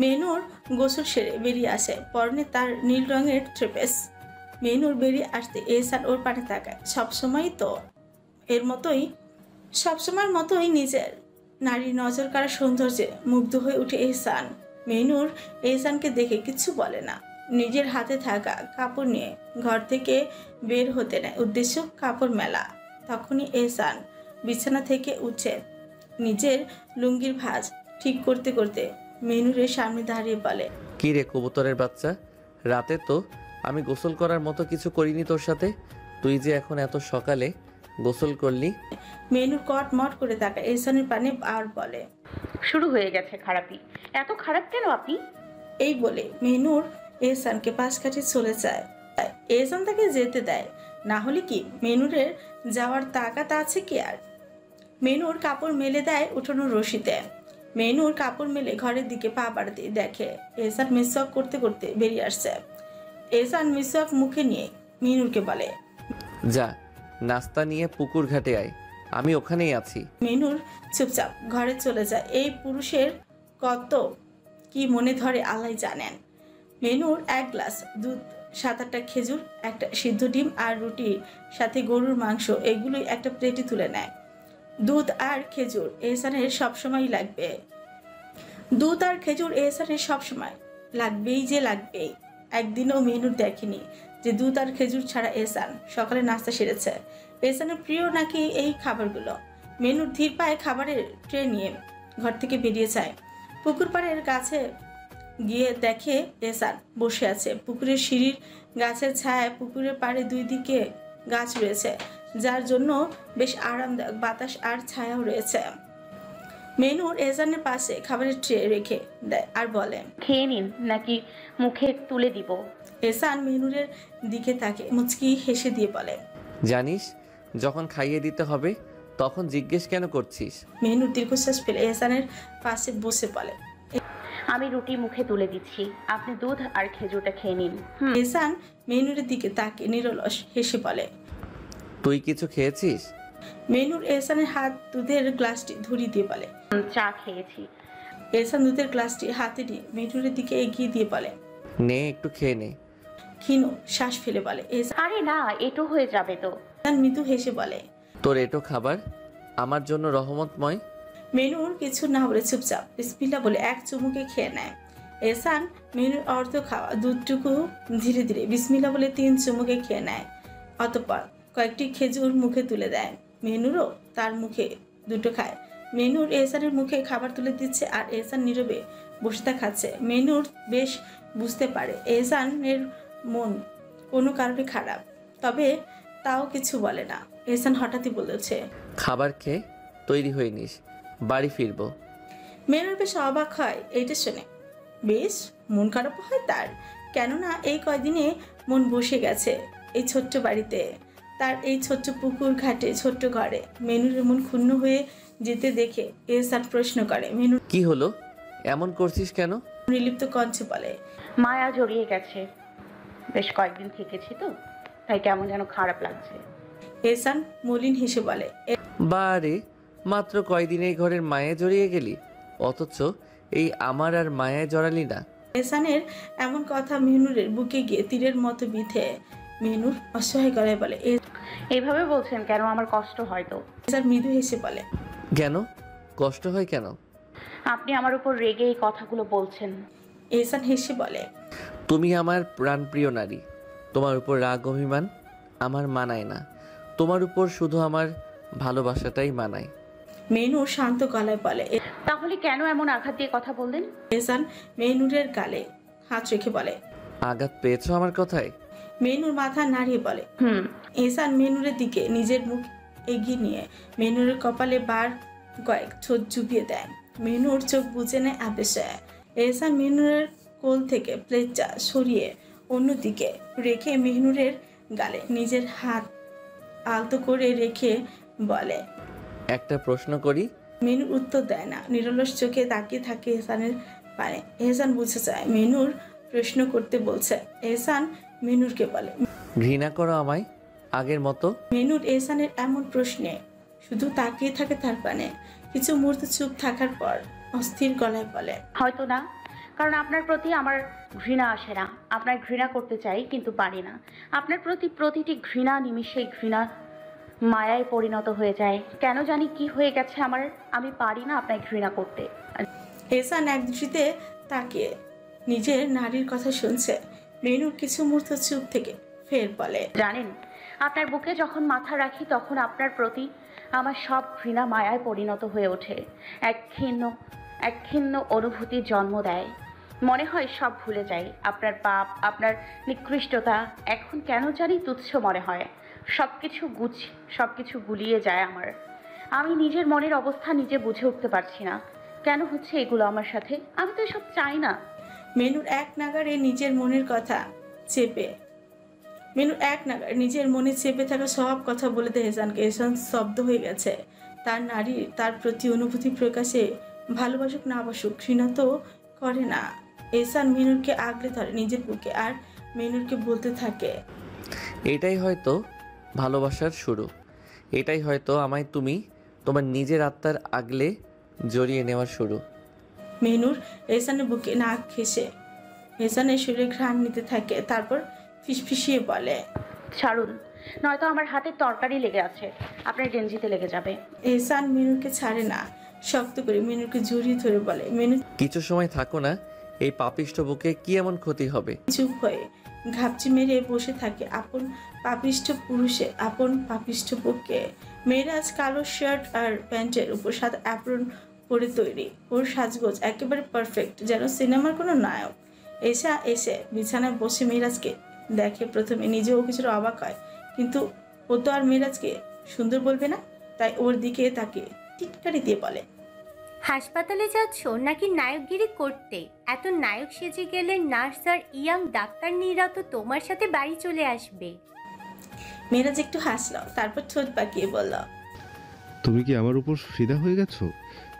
Speaker 1: মেহনুর গোসল সেরে বেরিয়ে আসে, পরনে তার নীল রঙের ট্রেপেস। মেহনুর বেরিয়ে আসতে এহসান ওর পানে তাকায়। সবসময়ের মতোই নিজের নারীর নজর কাড়া সৌন্দর্যে মুগ্ধ হয়ে উঠে এহসান। মেহনুর এহসানকে দেখে কিছু বলে না। নিজের হাতে থাকা কাপড় নিয়ে ঘর থেকে বের হতে নেয়, উদ্দেশ্য কাপড় মেলা। তখনই এহসান বিছানা থেকে উঠে নিজের লুঙ্গির ভাঁজ ঠিক করতে করতে মেহনুরের সামনে দাঁড়িয়ে বলে,
Speaker 5: কি রে কবুতরের বাচ্চা, রাতে তো আমি গোসল করার মতো কিছু করিনি তোর সাথে, তুই যে এখন এত সকালে গোসল করলি?
Speaker 1: মেহনুর কটমট করে তাকায় এহসানের পানে আর বলে,
Speaker 4: শুরু হয়ে গেছে খারাপই। এত খারাপ কেন আপনি?
Speaker 1: এই বলে মেহনুর এহসানকে পাশ কাটিয়ে চলে যায়। এহসান তাকে যেতে দেয়, না হলে কি মেহনুরের যাওয়ার তাকাত আছে কি আর। মেহনুর কাপড় মেলে দেয় উঠানোর রশিতে। মেনুর কাপড় মেলে ঘরের দিকে পা বাড়াতে দেখে এহসান মিসওয়াক করতে করতে বেরিয়ে আসছে। এহসান মিসওয়াক মুখে নিয়ে মেনুরকে বলে,
Speaker 5: যা নাস্তা নিয়ে পুকুর ঘাটে আয়, আমি ওখানেই আছি।
Speaker 1: মেনুর চুপচাপ ঘরে চলে যায়। এই পুরুষের কত কি মনে ধরে আল্লাহ জানেন। মেনুর 1 গ্লাস দুধ, 7-8টা খেজুর, একটা সিদ্ধ ডিম আর রুটির সাথে গরুর মাংস এগুলোই একটা প্লেটে তুলে নেয়। দুধ আর খেজুর এহসানের সবসময় লাগবে। দুধ আর খেজুর এহসানের সবসময় লাগবেই যে লাগবেই। একদিনও মেনুর দেখেনি যে দুধ আর খেজুর ছাড়া এহসান সকালে নাস্তা সেরেছে। এহসানের প্রিয় নাকি এই খাবারগুলো। মেনুর ধীর পায়ে খাবারের ট্রে নিয়ে ঘর থেকে বেরিয়ে যায়। পুকুর পাড়ের গাছে গিয়ে দেখে এহসান বসে আছে। পুকুরের সিঁড়ির গাছের ছায়ায় পুকুরের পাড়ে 2 দিকে গাছ রয়েছে, যার জন্য বেশ আরামদায়ক বাতাস আর ছায়াও রয়েছে। মেনুর এহসানের পাশে খাবারের ট্রে রেখে দেয় আর বলে,
Speaker 4: খেয়ে নিন নাকি মুখে তুলে দিব?
Speaker 1: এহসান মেনুরের দিকে তাকে মুচকি হেসে দিয়ে বলে,
Speaker 5: জানিস যখন খাইয়ে দিতে হবে তখন জিজ্ঞেস কেন করছিস?
Speaker 1: মেনুর দীর্ঘশ্বাস ফেলে এহসানের পাশে বসে বলে,
Speaker 4: আমি রুটি মুখে তুলে দিচ্ছি, আপনি দুধ আর খেজুরটা খেয়ে নিন।
Speaker 1: এহসান মেনুরের দিকে তাকে নিরলস হেসে বলে,
Speaker 5: তুই কিছু খেয়েছিস?
Speaker 1: মেনুর এহসানের হাত দুধের গ্লাসটি ধরিয়ে দিয়ে বলে,
Speaker 4: চা খেয়েছি।
Speaker 1: এহসান দুধের গ্লাসটি হাতে নিয়ে মেনুরের দিকে এগিয়ে দিয়ে বলে,
Speaker 5: নে একটু খেয়ে নে।
Speaker 1: ক্ষীণ শ্বাস ফেলে বলে এহসান।
Speaker 4: আরে না, এটো হয়ে যাবে তো।
Speaker 1: মৃদু হেসে বলে,
Speaker 5: তোর এটো খাবার আমার জন্য রহমতময়।
Speaker 1: মেনুর কিছু না বলে চুপচাপ বিসমিল্লাহ বলে 1 চুমুকে খেয়ে নেয়। এহসান মেনুর অর্ধ খাওয়া দুধটুকু ধীরে ধীরে বিসমিল্লাহ বলে 3 চুমুকে খেয়ে নেয়। অতঃপর কয়েকটি খেজুর মুখে তুলে দেয়। মেনুরও তার মুখে দুটো খায়। মেনুর এহসানের মুখে খাবার তুলে দিচ্ছে আর এহসান নীরবে বসে তা খাচ্ছে। মেনুর বেশ বুঝতে পারে এহসানের মন কোনো কারণে খারাপ, তবে তাও কিছু বলে না। এহসান হঠাৎই বলেছে,
Speaker 5: খাবার খেয়ে তৈরি হয়ে নিস, বাড়ি ফিরবো।
Speaker 1: মেনুর বেশ অবাক হয় এইটা শুনে। বেশ মন খারাপ হয় তার, কেননা এই কয়দিনে মন বসে গেছে এই ছোট্ট বাড়িতে, তার এই ছোট্ট পুকুর ঘাটে ছোট্ট ঘরে। মেনুর মন ক্ষুণ্ণ হয়ে যেতে দেখে এহসান প্রশ্ন করে, মেনু
Speaker 5: কি হলো, এমন করছিস কেন?
Speaker 1: নির্লিপ্ত কণ্ঠে বলে,
Speaker 4: মায়া জড়িয়ে গেছে, বেশ কয়েকদিন থেকেছি তো, তাই কেমন যেন খারাপ লাগছে।
Speaker 1: এহসান মলিন হেসে বলে,
Speaker 5: বারে মাত্র কয়দিন এই ঘরের মায়ে জড়িয়ে গেলি, অথচ এই আমার আর মায়ায় জড়ালি না।
Speaker 1: এহসানের এমন কথা মেনুরের বুকে গিয়ে তীরের মতো বিঁধে। মেনুর অসহায় গলায় বলে,
Speaker 4: এইভাবে বলছেন কেন? আমার কষ্ট হয় তো।
Speaker 1: এহসান মৃদু হেসে বলে,
Speaker 5: কেন কষ্ট হয় কেন?
Speaker 4: আপনি আমার উপর রেগে এই কথাগুলো বলছেন।
Speaker 1: এহসান হেসে বলে,
Speaker 5: তুমি আমার প্রাণপ্রিয় নারী, তোমার উপর রাগ অভিমান আমার মানায় না, তোমার উপর শুধু আমার ভালোবাসাটাই মানায়।
Speaker 1: মেনুর শান্ত গলায় বলে।
Speaker 4: তাহলে কেন এমন আঘাত দিয়ে কথা বললেন?
Speaker 1: এহসান মেনুরের গালে হাত রেখে বলে,
Speaker 5: আঘাত পেয়েছো আমার কথায়?
Speaker 1: মেনুর মাথা নাড়িয়ে বলে। এহসান মেনুরের দিকে নিজের মুখ এগিয়ে নিয়ে মেনুরের কপালে বার কয়েক ঠোঁট চুপিয়ে দেয়। মেনুর চোখ বুজে নেয় আবেশে। এহসান মেনুরের কোল থেকে প্লেটটা সরিয়ে অন্যদিকে রেখে মেনুরের গালে নিজের হাত আলতো করে রেখে বলে,
Speaker 5: একটা প্রশ্ন করি?
Speaker 1: মেনুর উত্তর দেয় না, নিরলস চোখে তাকিয়ে থাকে এহসানের পানে। এহসান বুঝে যায় মেনুর প্রশ্ন করতে বলছে। এহসান মেনুরকে বলে,
Speaker 5: ঘৃণা করো আমায় আগের মতো?
Speaker 1: মেনুর এহসানের এমন প্রশ্নে শুধু তাকিয়ে থাকে তার পানে। কিছু মুহূর্ত চুপ থাকার পর অস্থির গলায় বলে,
Speaker 4: হয়তো না, কারণ আপনার প্রতি আমার ঘৃণা আসে না। আপনার ঘৃণা করতে চাই কিন্তু পারি না। আপনার প্রতি প্রতিটি ঘৃণা নিমিষেই ঘৃণা মায়ায় পরিণত হয়ে যায়। কেন জানি কি হয়ে গেছে আমার, আমি পারি না আপনার ঘৃণা করতে।
Speaker 1: এহসান এক দৃষ্টিতে তাকিয়ে নিজের নারীর কথা শুনছে। মেনুর কিছু মুহূর্ত চুপ থেকে ফের বলে,
Speaker 4: জানেন, আপনার বুকে যখন মাথা রাখি তখন আপনার প্রতি আমার সব ঘৃণা মায়ায় পরিণত হয়ে ওঠে। একক্ষিন্ন অনুভূতির জন্ম দেয়। মনে হয় সব ভুলে যাই। আপনার পাপ, আপনার নিকৃষ্টতা এখন কেন জানি তুচ্ছ মনে হয়। সব কিছু গুলিয়ে যায় আমার। আমি নিজের মনের অবস্থা নিজে বুঝে উঠতে পারছি না। কেন হচ্ছে এগুলো আমার সাথে? আমি তো এসব চাই না।
Speaker 1: মেনুর এক নাগারে নিজের মনে চেপে থাকা সব কথা বলে দেয় এহসানকে। এহসান স্তব্ধ হয়ে গেছে। তার নারীর তার প্রতি অনুভূতি প্রকাশে ভালোবাসুক না বাসুক ঘৃণা তো করে না। এহসান মেনুরকে আগলে ধরে নিজের বুকে আর মেনুরকে বলতে থাকে,
Speaker 5: এটাই হয়তো ভালোবাসার শুরু। এটাই হয়তো আমায় তুমি তোমার নিজের আত্মার আগলে জড়িয়ে নেওয়ার শুরু।
Speaker 1: মেনুর এহসানের বুকে নাক ঘেঁষে এহসানের শরীরে ঘ্রাণ নিতে থাকে, তারপর ফিসফিসিয়ে বলে,
Speaker 4: ছাড়ুন, নয়তো আমার হাতে তরকারি লেগে আছে, আপনার গেঞ্জিতে লেগে যাবে।
Speaker 1: এহসান মেনুরকে ছাড়ে না, শক্ত করে মেনুরকে জড়িয়ে ধরে বলে। মেনু
Speaker 5: কিছু সময় থাকো না, এই পাপিষ্ঠ বুকে কি এমন ক্ষতি হবে?
Speaker 1: চুপ হয়ে ঘাপচি মেরে বসে থাকে আপন পাপিষ্ঠ পুরুষে আপন পাপিষ্ঠ বুকে। মেয়েরাজ কালো শার্ট আর প্যান্টের উপর সাদা অ্যাপ্রন পরে তৈরি, ওর সাজগোজ একেবারে পারফেক্ট, যেন সিনেমার কোনো নায়ক। এসে বিছানায় বসে মেয়েরাজকে দেখে। প্রথমে নিজেও কিছুটা অবাক হয়, কিন্তু ও তো আর মেয়েরাজকে সুন্দর বলবে না, তাই ওর দিকে তাকে টিটকারি দিয়ে বলে,
Speaker 3: হাসপাতালে যাচ্ছ নাকি নায়কগিরি করতে? এত নায়ক সেজে গেলে নার্স আর ইয়াং ডাক্তারনিরা তো তোমার সাথে বাড়ি চলে আসবে।
Speaker 1: মেয়েরাজ একটু হাসলো, তারপর ঠোঁট পাকিয়ে বলল,
Speaker 2: তুমি কি আমার উপর ফিদা হয়ে গেছো?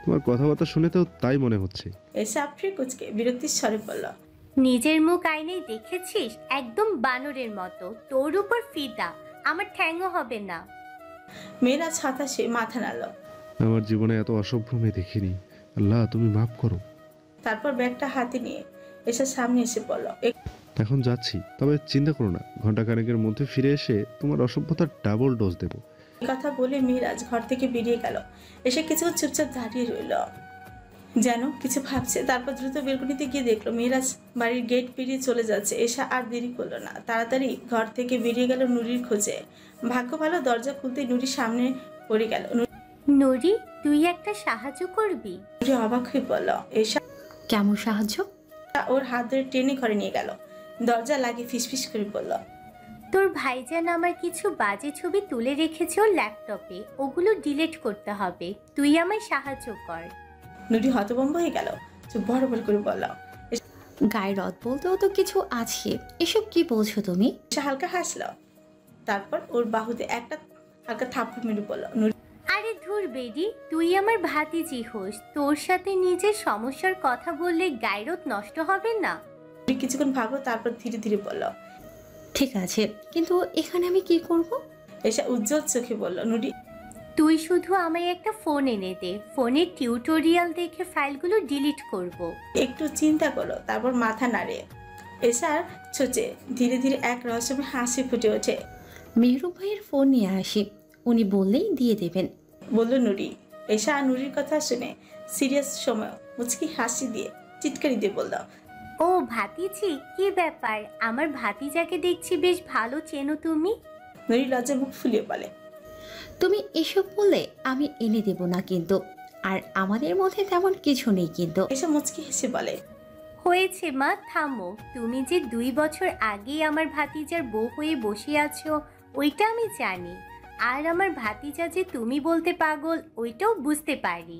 Speaker 2: তোমার কথাবার্তা শুনে তো তাই মনে হচ্ছে।
Speaker 1: এসে আফ্রি কুচকে বিরক্তির স্বরে বলল,
Speaker 3: নিজের মুখ আয়নায় দেখেছিস? একদম বানরের মতো, তোর উপর ফিদা। আমার ঠ্যাংও হবে না।
Speaker 1: মেয়েরাজ হতাশে মাথা নাড়ল,
Speaker 2: আমার জীবনে এত অসভ্য মেয়ে দেখিনি। আল্লাহ, তুমি মাফ করো।
Speaker 1: তারপর ব্যাগটা হাতে নিয়ে এসে সামনে এসে বলল,
Speaker 2: এখন যাচ্ছি, তবে চিন্তা করো না, ঘন্টাখানেকের মধ্যে ফিরে এসে তোমার অসভ্যতার ডাবল ডোজ দেবো।
Speaker 1: এই কথা বলে মেয়েরাজ ঘর থেকে বেরিয়ে গেল। এসে কিছুক্ষণ চুপচাপ দাঁড়িয়ে রইল, যেন কিছু ভাবছে। তারপর দ্রুত বেলকনিতে গিয়ে দেখলো মেয়েরাজ বাড়ির গেট পেরিয়ে চলে যাচ্ছে। এসা আর দেরি করলো না, তাড়াতাড়ি ঘর থেকে বেরিয়ে গেল নুরির খোঁজে। ভাগ্য ভালো, দরজা খুলতেই নুরির সামনে পড়ে গেল।
Speaker 3: নুরি, তুই একটা সাহায্য করবি?
Speaker 1: নুরি অবাক হয়ে বলল, এসা
Speaker 7: কেমন সাহায্য?
Speaker 1: ওর হাত ধরে টেনে ঘরে নিয়ে গেল। দরজা লাগিয়ে ফিসফিস করে বলল,
Speaker 3: তোর ভাইজান আমার কিছু বাজে ছবি তুলে রেখেছে ওর ল্যাপটপে, ওগুলো ডিলিট করতে হবে। তুই আমায় সাহায্য কর।
Speaker 1: নুরি হতভম্ব হয়ে গেল, চুপ বড় বড় করে বলল।
Speaker 7: গায়ে রদ বলতেও তো কিছু আছে, এসব কি বলছো তুমি?
Speaker 1: এসা হালকা হাসলো, তারপর ওর বাহুতে একটা হালকা থাপ্পড় মেরে বলল, নুরি
Speaker 3: আরে ধুর বেডি, তুই আমার ভাতিজি হোস, তোর সাথে নিজের সমস্যার কথা বললে গায়রত নষ্ট হবে না?
Speaker 1: কিছুক্ষণ ভাবলো, তারপর ধীরে ধীরে বলল,
Speaker 7: ঠিক আছে, কিন্তু এখানে আমি কি করব?
Speaker 1: এসা উজ্জ্বল চোখে বলল, নুরি
Speaker 3: তুই শুধু আমায় একটা ফোন এনে দে, ফোনের টিউটোরিয়াল দেখে ফাইলগুলো ডিলিট করব।
Speaker 1: একটু চিন্তা করলো, তারপর মাথা নাড়ে এসার ছোচে ধীরে ধীরে এক রহস্যময় হাসি ফুটে ওঠে।
Speaker 7: মেহরুব ভাইয়ের ফোন নিয়ে আসি, উনি বললেই দিয়ে দেবেন,
Speaker 1: বলল নুরি। এসা নুরির কথা শুনে সিরিয়াস সময় মুচকি হাসি দিয়ে চিৎকারি দিয়ে বলল,
Speaker 3: ও ভাতিজি, কি ব্যাপার? আমার ভাতিজাকে দেখছি বেশ ভালো চেনো তুমি।
Speaker 1: নুরি লজ্জা মুখ ফুলিয়ে বলে,
Speaker 7: তুমি এসব বললে আমি এনে দেব না কিন্তু, আর আমাদের মধ্যে তেমন কিছু নেই কিন্তু।
Speaker 1: এসা মুচকি হেসে বলে,
Speaker 3: হয়েছে মা, থামো। তুমি যে 2 বছর আগেই আমার ভাতিজার বউ হয়ে বসে আছো ওইটা আমি জানি, আর আমার ভাতিজা যে তুমি বলতে পাগল ওইটাও বুঝতে পারি।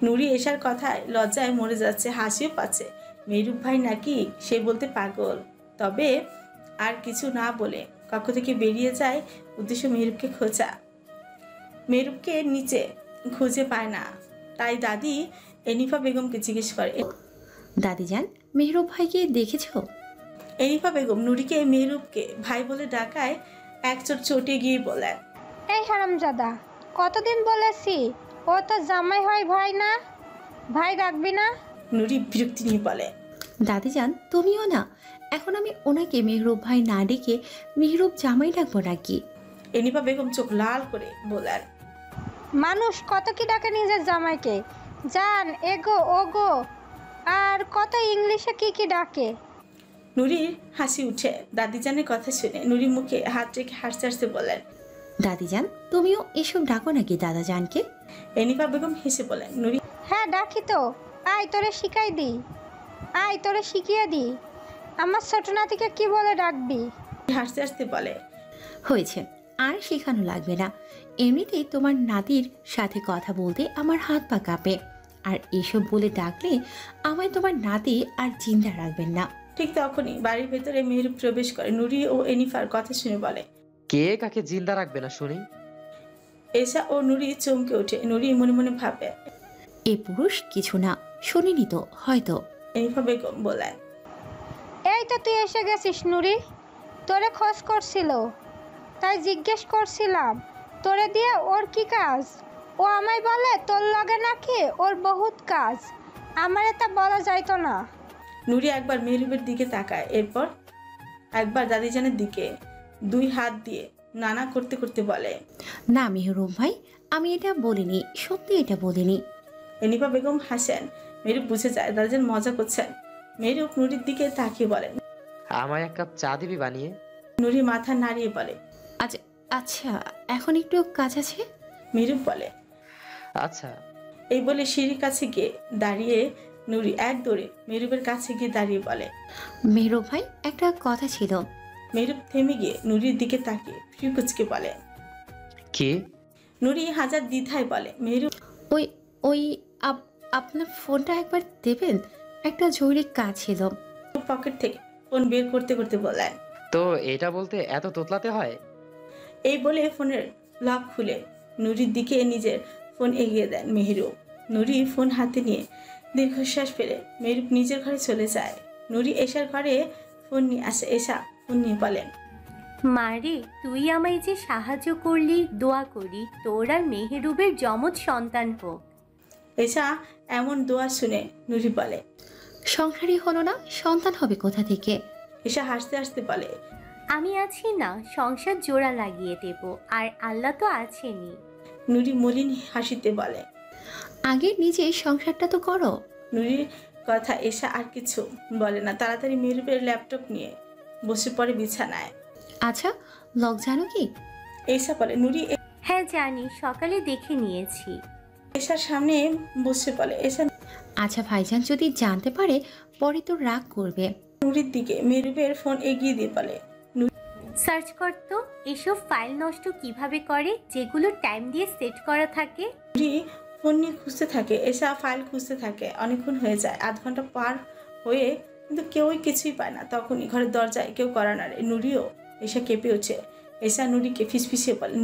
Speaker 1: নুরি এসার কথায় লজ্জায় মরে যাচ্ছে, হাসিও পাচ্ছে। মেহরুব ভাই নাকি সে বলতে পাগল। তবে আর কিছু না বলে কক্ষ থেকে বেরিয়ে যায়, উদ্দেশ্য মেহরুবকে খোঁজা। মেহরুবকে নিচে খুঁজে পায় না, তাই দাদি এনিফা বেগমকে জিজ্ঞেস করে।
Speaker 7: দাদিজান, মেহরুব ভাইকে দেখেছো?
Speaker 1: এনিফা বেগম নুরিকে মেহরুবকে ভাই বলে ডাকায় এক চোট চটে গিয়ে বলেন,
Speaker 8: এই হারামজাদা, কতদিন বলেছি ও তো জামাই হয় ভাই না, ভাই রাখবি না?
Speaker 1: নুরি বিরক্তি নিয়ে বলে,
Speaker 7: দাদিজান তুমিও না, এখন আমি ওনাকে মেহরুব ভাই না ডেকে মেহরুব জামাই ডাকবো নাকি?
Speaker 1: এনিফা বেগম চোখ লাল করে বলেন,
Speaker 8: মানুষ কত কি ডাকে নিজের জামাইকে, জান, এগো, ওগো, আর কত ইংলিশে কি কি ডাকে।
Speaker 1: নুরির হাসি উঠে দাদিজানের কথা শুনে নুরি মুখে হাত রেখে হাসতে হাসতে বলেন,
Speaker 7: দাদিজান তুমিও এসব ডাকো নাকি দাদাজানকে?
Speaker 1: এনিফা বেগম হেসে বলেন, নুরি
Speaker 8: হ্যাঁ ডাকি তো, আয় তোরে শিখাই দি, আয় তোরে শিখিয়ে দি, আমার ছোট নাতিকে কি বলে ডাকবি।
Speaker 1: হাসতে হাসতে বলে,
Speaker 7: হয়েছে, আর শেখানো লাগবে না। এমনিতেই তোমার নাতির সাথে কথা বলতে আমার হাত পা কাঁপে, আর এসব বলে ডাকলে আমায় তোমার নাতি আর চিন্তা রাখবেন না।
Speaker 1: ঠিক তখনই বাড়ির ভেতরে মেহরুব প্রবেশ করে। নুরি ও এনিফার কথা শুনে বলে,
Speaker 6: কে কাকে জিন্দা রাখবে না শুনি?
Speaker 1: এসা ও নুরি চমকে ওঠে। নুরি মনে মনে ভাবে,
Speaker 7: এ পুরুষ কিছু না, শুনিনি তো হয়তো।
Speaker 1: এনিফা বেগম বললেন,
Speaker 8: এই তো তুই এসে গেছিস নুরি, তোরে খোঁজ করছিল, তাই জিজ্ঞেস করছিলাম তোরে দিয়ে ওর কি কাজ। ও আমায় বলে তোর লগে নাকি ওর বহুত কাজ, আমারে তা বলা যাইতো না।
Speaker 1: নুরি একবার মেহরুবের দিকে তাকায়, এরপর একবার দাদিজানের দিকে, দুই হাত দিয়ে নানা করতে করতে বলে,
Speaker 7: না মেহরুব ভাই, আমি এটা বলিনি, সত্যি এটা বলিনি।
Speaker 1: এনিফা বেগম হাসেন। মেহরুব বুঝে যায় দাদিজান মজা করছেন। মেহরুব নুরির দিকে তাকিয়ে বলেন,
Speaker 6: আমায় এক কাপ চা দিবি বানিয়ে?
Speaker 1: নুরি মাথা নাড়িয়ে বলে,
Speaker 7: আচ্ছা আচ্ছা, এখন একটু কাজ আছে।
Speaker 1: মেহরুব বলে,
Speaker 6: আচ্ছা।
Speaker 1: এই বলে সিঁড়ির কাছে গিয়ে দাঁড়িয়ে নুরি এক দৌড়ে মেহরুবের কাছে গিয়ে দাঁড়িয়ে বলে।
Speaker 7: মেহরুব ভাই, একটা কথা ছিল।
Speaker 1: মেহরুব থেমে গিয়ে নুরির দিকে তাকিয়ে ফিকুচকে বলে।
Speaker 6: কি?
Speaker 1: নুরি হাজার দ্বিধায় বলে, মেহরুব
Speaker 7: ওই ওই আপনার ফোনটা একবার দেবেন, একটা জরুরি কাজ ছিল।
Speaker 1: পকেট থেকে ফোন বের করতে করতে বললেন।
Speaker 6: তো এটা বলতে এত তোতলাতে হয়?
Speaker 1: এই বলে ফোনের লক খুলে নুরির দিকে নিজের ফোন এগিয়ে দেন মেহরুব। নুরি ফোন হাতে নিয়ে দীর্ঘশ্বাস ফেলে মেহরুব নিজের ঘরে চলে যায়। নুরি এশার ঘরে ফোন নিয়ে আসে। এশা ফোন নিয়ে বলেন,
Speaker 3: মারে, তুই আমায় যে সাহায্য করলি, দোয়া করি তোর আর মেহেরুবের যমজ সন্তান হোক।
Speaker 1: এশা এমন দোয়া শুনে নুরি বলে,
Speaker 7: সংসারই হলো না, সন্তান হবে কোথা থেকে?
Speaker 1: এশা হাসতে হাসতে বলে,
Speaker 3: আমি আছি না, সংসার জোড়া লাগিয়ে দেব, আর আল্লাহ তো আছেনই।
Speaker 1: নুরি মলিন হাসিতে বলে।
Speaker 7: আগে নিজে সংসারটা তো করো।
Speaker 1: নুরির কথা এশা আর কিছু বলে না, তাড়াতাড়ি মেহরুবের ল্যাপটপ নিয়ে বসে পড়ে বিছানায়।
Speaker 7: আচ্ছা, লক জানো কি?
Speaker 1: এশা বলে। নুরি
Speaker 3: হ্যাঁ জানি, সকালে দেখে নিয়েছি।
Speaker 1: এশার সামনে বসে বলে। এশা
Speaker 7: আচ্ছা ভাইজান যদি জানতে পারে পরে তো রাগ করবে।
Speaker 1: নুরির দিকে মেহরুবের ফোন এগিয়ে দিয়ে বলে,
Speaker 3: সার্চ কর তো, এসব ফাইল নষ্ট কিভাবে করে যেগুলো টাইম দিয়ে সেট করা থাকে।
Speaker 1: নুরি ফোন নিয়ে খুঁজতে থাকে। এশা ফাইল খুঁজতে থাকে। অনেকক্ষণ হয়ে যায়, আধ ঘন্টা পার হয়ে, কিন্তু কেউই কিছুই পায় না। তখনই ঘরের দরজায় কেউ কড়া নাড়ে। নুরিও এশা কেঁপে ওঠে। এশা নুরিকে ফিসফিসিয়ে বলে,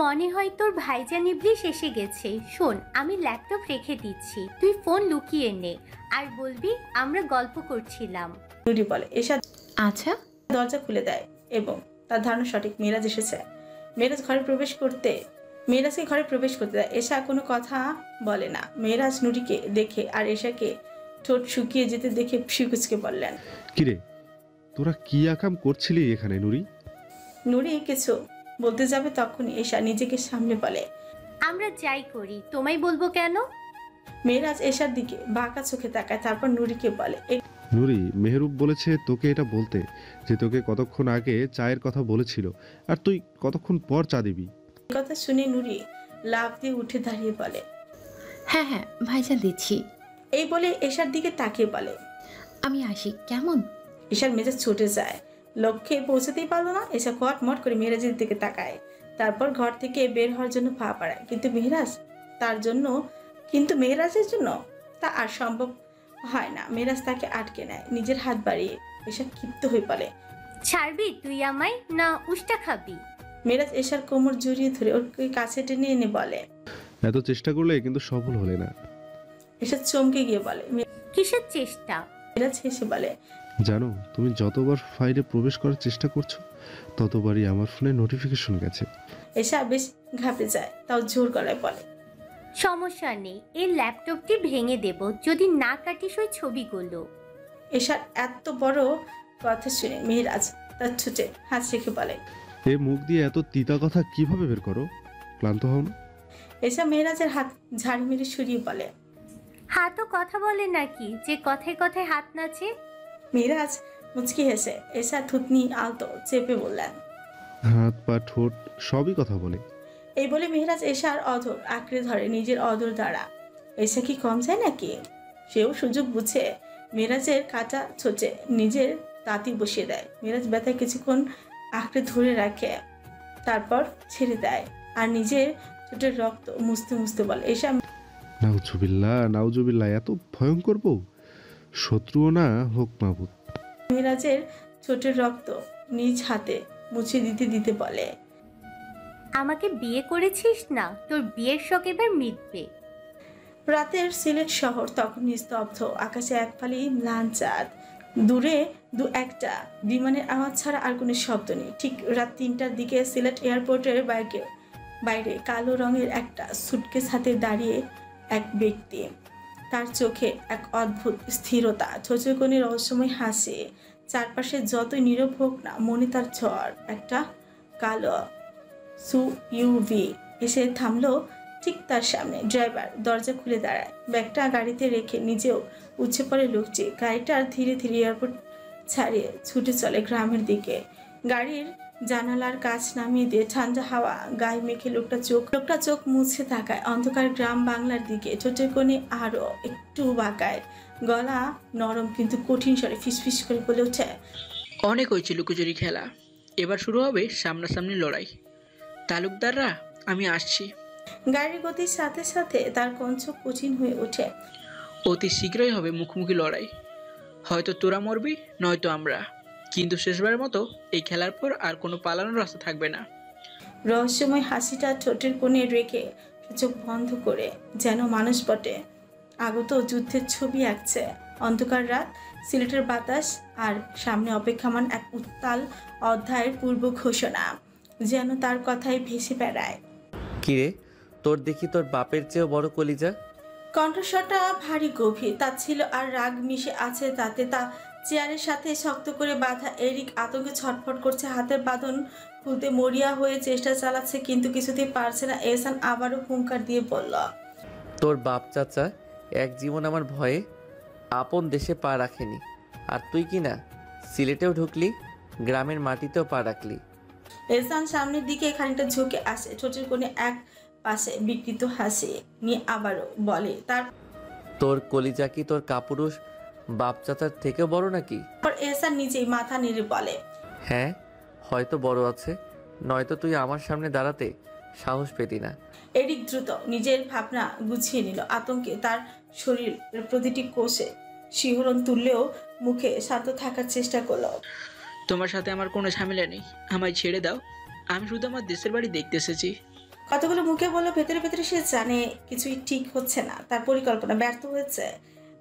Speaker 3: মনে হয় তোর ভাইজান ইবলিশ এসে গেছে। শোন, আমি ল্যাপটপ রেখে দিচ্ছি, তুই ফোন লুকিয়ে নে, আর বলবি আমরা গল্প করছিলাম।
Speaker 1: নুরি বলে। এশা
Speaker 7: আচ্ছা,
Speaker 1: দরজা খুলে দেয় এবং তার ধারণা সঠিক, মেরাজ এসেছে। মেরাজকে ঘরে প্রবেশ করতে দেয়। এশা কোনো কথা বলে না। মেরাজ নুরিকে দেখে আর এশাকে ঠোঁট শুকিয়ে যেতে দেখে ফিকুচকে বললেন,
Speaker 2: কিরে, তোরা কি আকাম করছিলি এখানে নুরি?
Speaker 1: নুরি কিছু বলতে যাবে, তখনই এশা নিজেকে সামলে বলে,
Speaker 3: আমরা যাই করি, তোমায় বলবো কেন?
Speaker 1: মেরাজ এশার দিকে বাঁকা চোখে তাকায়, তারপর নুরিকে বলে, এই
Speaker 2: নুরি, মেহরুব বলেছে তোকে এটা বলতে, যে তোকে কতক্ষণ আগে চায়ের কথা বলেছিল, আর তুই কতক্ষণ পর চা দিবি।
Speaker 1: কথা শুনে নুরি লাফ দিয়ে উঠে দাঁড়িয়ে বলে,
Speaker 7: হ্যাঁ হ্যাঁ ভাইজান দিচ্ছি।
Speaker 1: এই বলে এশার দিকে তাকিয়ে বলে।
Speaker 7: আমি আসি কেমন?
Speaker 1: এশার মেজাজ ছুটে যায়, লক্ষ্যে পৌঁছাতেই পারলো না। এশা কটমট করে মেরাজের দিকে তাকায়, তারপর ঘর থেকে বের হওয়ার জন্য পা বাড়ায়। কিন্তু মেহরাজের জন্য তা আর সম্ভব হয় না। মেরাজ তাকে আটকে নেয় নিজের হাত বাড়িয়ে। এসব ক্ষিপ্ত হয়ে পড়ে,
Speaker 3: ছাড়বি তুই আমায়, না উষ্টা খাবি?
Speaker 1: মেরাজ এশার কোমর জড়িয়ে ধরে ওকে কাছে টেনে এনে বলে,
Speaker 2: এত চেষ্টা করলে কিন্তু সফল হলে না।
Speaker 1: এসব চমকে গিয়ে বলে।
Speaker 3: কিসের চেষ্টা?
Speaker 1: মেরাজ হেসে বলে,
Speaker 2: জানো, তুমি যতবার ফাইলে প্রবেশ করার চেষ্টা করছো ততবারই আমার ফোনে নোটিফিকেশন গেছে।
Speaker 1: এশা বেশ ঘাবড়ে যায়, তাও জোর গলায় বলে,
Speaker 3: সমস্যা নেই, এই ল্যাপটপটি ভেঙে দেব যদি না কাটিস ওই ছবিগুলো।
Speaker 1: এশার এত বড় কথা শুনে মেহরাজ তার ছুটে হাত রেখে বলে,
Speaker 2: এ মুখ দিয়ে এত তিতা কথা কিভাবে বের করো? ক্লান্ত হও না?
Speaker 1: এশা মেহরাজের হাত ঝাড় মেরে সরিয়ে বলে,
Speaker 3: হাতও কথা বলে নাকি যে কথায় কথায় হাত নাচে?
Speaker 1: মেহরাজ মুচকি হেসে এশা থুতনি আলতো চেপে বললেন,
Speaker 2: হাত পা ঠোঁট সবই কথা বলে।
Speaker 1: এই বলে মেহরাজ এশার অধর আঁকড়ে ধরে নিজের অধর দ্বারা। এশা কি কম যায় নাকি? সেও সুযোগ বুঝে মেহরাজের কাটা ছোটে নিজের তাঁতি বসিয়ে দেয়। মেহরাজ ব্যথায় কিছুক্ষণ আঁকড়ে ধরে রাখে, তারপর ছেড়ে দেয় আর নিজের ছোটের রক্ত মুছতে মুছতে বলে, এশা
Speaker 2: নাউজুবিল্লাহ, এত ভয়ঙ্কর বউ, শত্রুও না হোক মাবুদ।
Speaker 1: মেহরাজের ছোটের রক্ত নিজ হাতে মুছে দিতে দিতে বলে,
Speaker 3: আমাকে বিয়ে করেছিস না, তোর বিয়ের শখ এবার মিটবে।
Speaker 1: রাতের সিলেট শহর তখন নিস্তব্ধ। আকাশে এক ফালি ম্লান চাঁদ, দূরে দু একটা বিমানের আওয়াজ ছাড়া আর কোনো শব্দ নেই। ঠিক রাত 3টার দিকে সিলেট এয়ারপোর্টের বাইরে কালো রঙের একটা সুটকেস হাতে দাঁড়িয়ে এক ব্যক্তি। তার চোখে এক অদ্ভুত স্থিরতা, ছোচকনি রহস্যময় হাসি। চারপাশে যতই নীরব হোক না, মনে তার ঝড়। একটা কালো ইউভি এসে থামলো ঠিক তার সামনে। ড্রাইভার দরজা খুলে দাঁড়ায়, ব্যাগটা গাড়িতে রেখে নিজেও উঠে পড়ে লোকটি। গাড়িটা ধীরে ধীরে এয়ারপোর্ট ছাড়িয়ে ছুটে চলে গ্রামের দিকে। গাড়ির জানালার কাছ নামিয়ে দিয়ে ঠান্ডা হাওয়া গায়ে মেখে লোকটা চোখ মুছে তাকায় অন্ধকার গ্রাম বাংলার দিকে। ঠোঁটের কোণে আরো একটু বাঁকায়, গলা নরম কিন্তু কঠিন স্বরে ফিসফিস করে বলে ওঠে,
Speaker 9: অনেক হয়েছে লুকোচুরি খেলা, এবার শুরু হবে সামনাসামনি লড়াই। তালুকদাররা, আমি আসছি।
Speaker 1: গাড়ির গতির সাথে সাথে তার কণ্ঠ কঠিন হয়ে ওঠে।
Speaker 9: অতি শীঘ্রই হবে মুখোমুখি লড়াই। হয়তো তোরা মরবি, নয়তো আমরা, কিন্তু শেষবারের মতো এই খেলার পর আর কোনো পালানোর রাস্তা থাকবে না।
Speaker 1: রহস্যময় হাসিটা ঠোঁটের কোণে রেখে চোখ বন্ধ করে যেন মানুষ বটে আগত যুদ্ধের ছবি আঁকছে। অন্ধকার রাত, সিলেটের বাতাস, আর সামনে অপেক্ষামান এক উত্তাল অধ্যায়ের পূর্ব ঘোষণা যেন তার কথায় ভেসে বেড়ায়।
Speaker 5: কিরে, তোর দেখি তোর বাপের চেয়েও বড় কলিজা।
Speaker 1: কণ্ঠস্বরটা ভারী গভীর, তা ছিল আর রাগ মিশে আছে তাতে। তা চেয়ারের সাথে শক্ত করে বাঁধা এরিক আতঙ্কে ছটফট করছে, হাতের বাঁধন খুলতে মরিয়া হয়ে চেষ্টা চালাচ্ছে, কিন্তু কিছুতেই পারছে না। এহসান আবারও হুঙ্কার দিয়ে বলল,
Speaker 5: তোর বাপ চাচা এক জীবন আমার ভয়ে আপন দেশে পা রাখেনি, আর তুই কি না সিলেটেও ঢুকলি, গ্রামের মাটিতেও পা রাখলি।
Speaker 1: এহসান সামনের দিকে খানিকটা ঝুঁকে আসে, ঠোঁটের কোণে এক পাশে বিকৃত হাসি নিয়ে আবারও বলে,
Speaker 5: তোর কলিজা কি তোর কাপুরুষ বাপ চাচার থেকেও বড় নাকি?
Speaker 1: তারপর এহসান নিজেই মাথা নেড়ে বলে,
Speaker 5: হ্যাঁ, হয়তো বড় আছে, নয়তো তুই আমার সামনে দাঁড়াতে সাহস পেতি না।
Speaker 1: এরিক দ্রুত নিজের ভাবনা গুছিয়ে নিল। আতঙ্কে তার শরীর প্রতিটি কোষে শিহরণ তুললেও মুখে শান্ত থাকার চেষ্টা করলো।
Speaker 9: তোমার সাথে আমার কোনো ঝামেলা নেই, আমায় ছেড়ে দাও। আমি শুধু আমার দেশের বাড়ি দেখতে এসেছি।
Speaker 1: কতগুলো মুখে বললো, ভেতরে ভেতরে সে জানে কিছুই ঠিক হচ্ছে না, তার পরিকল্পনা ব্যর্থ হয়েছে।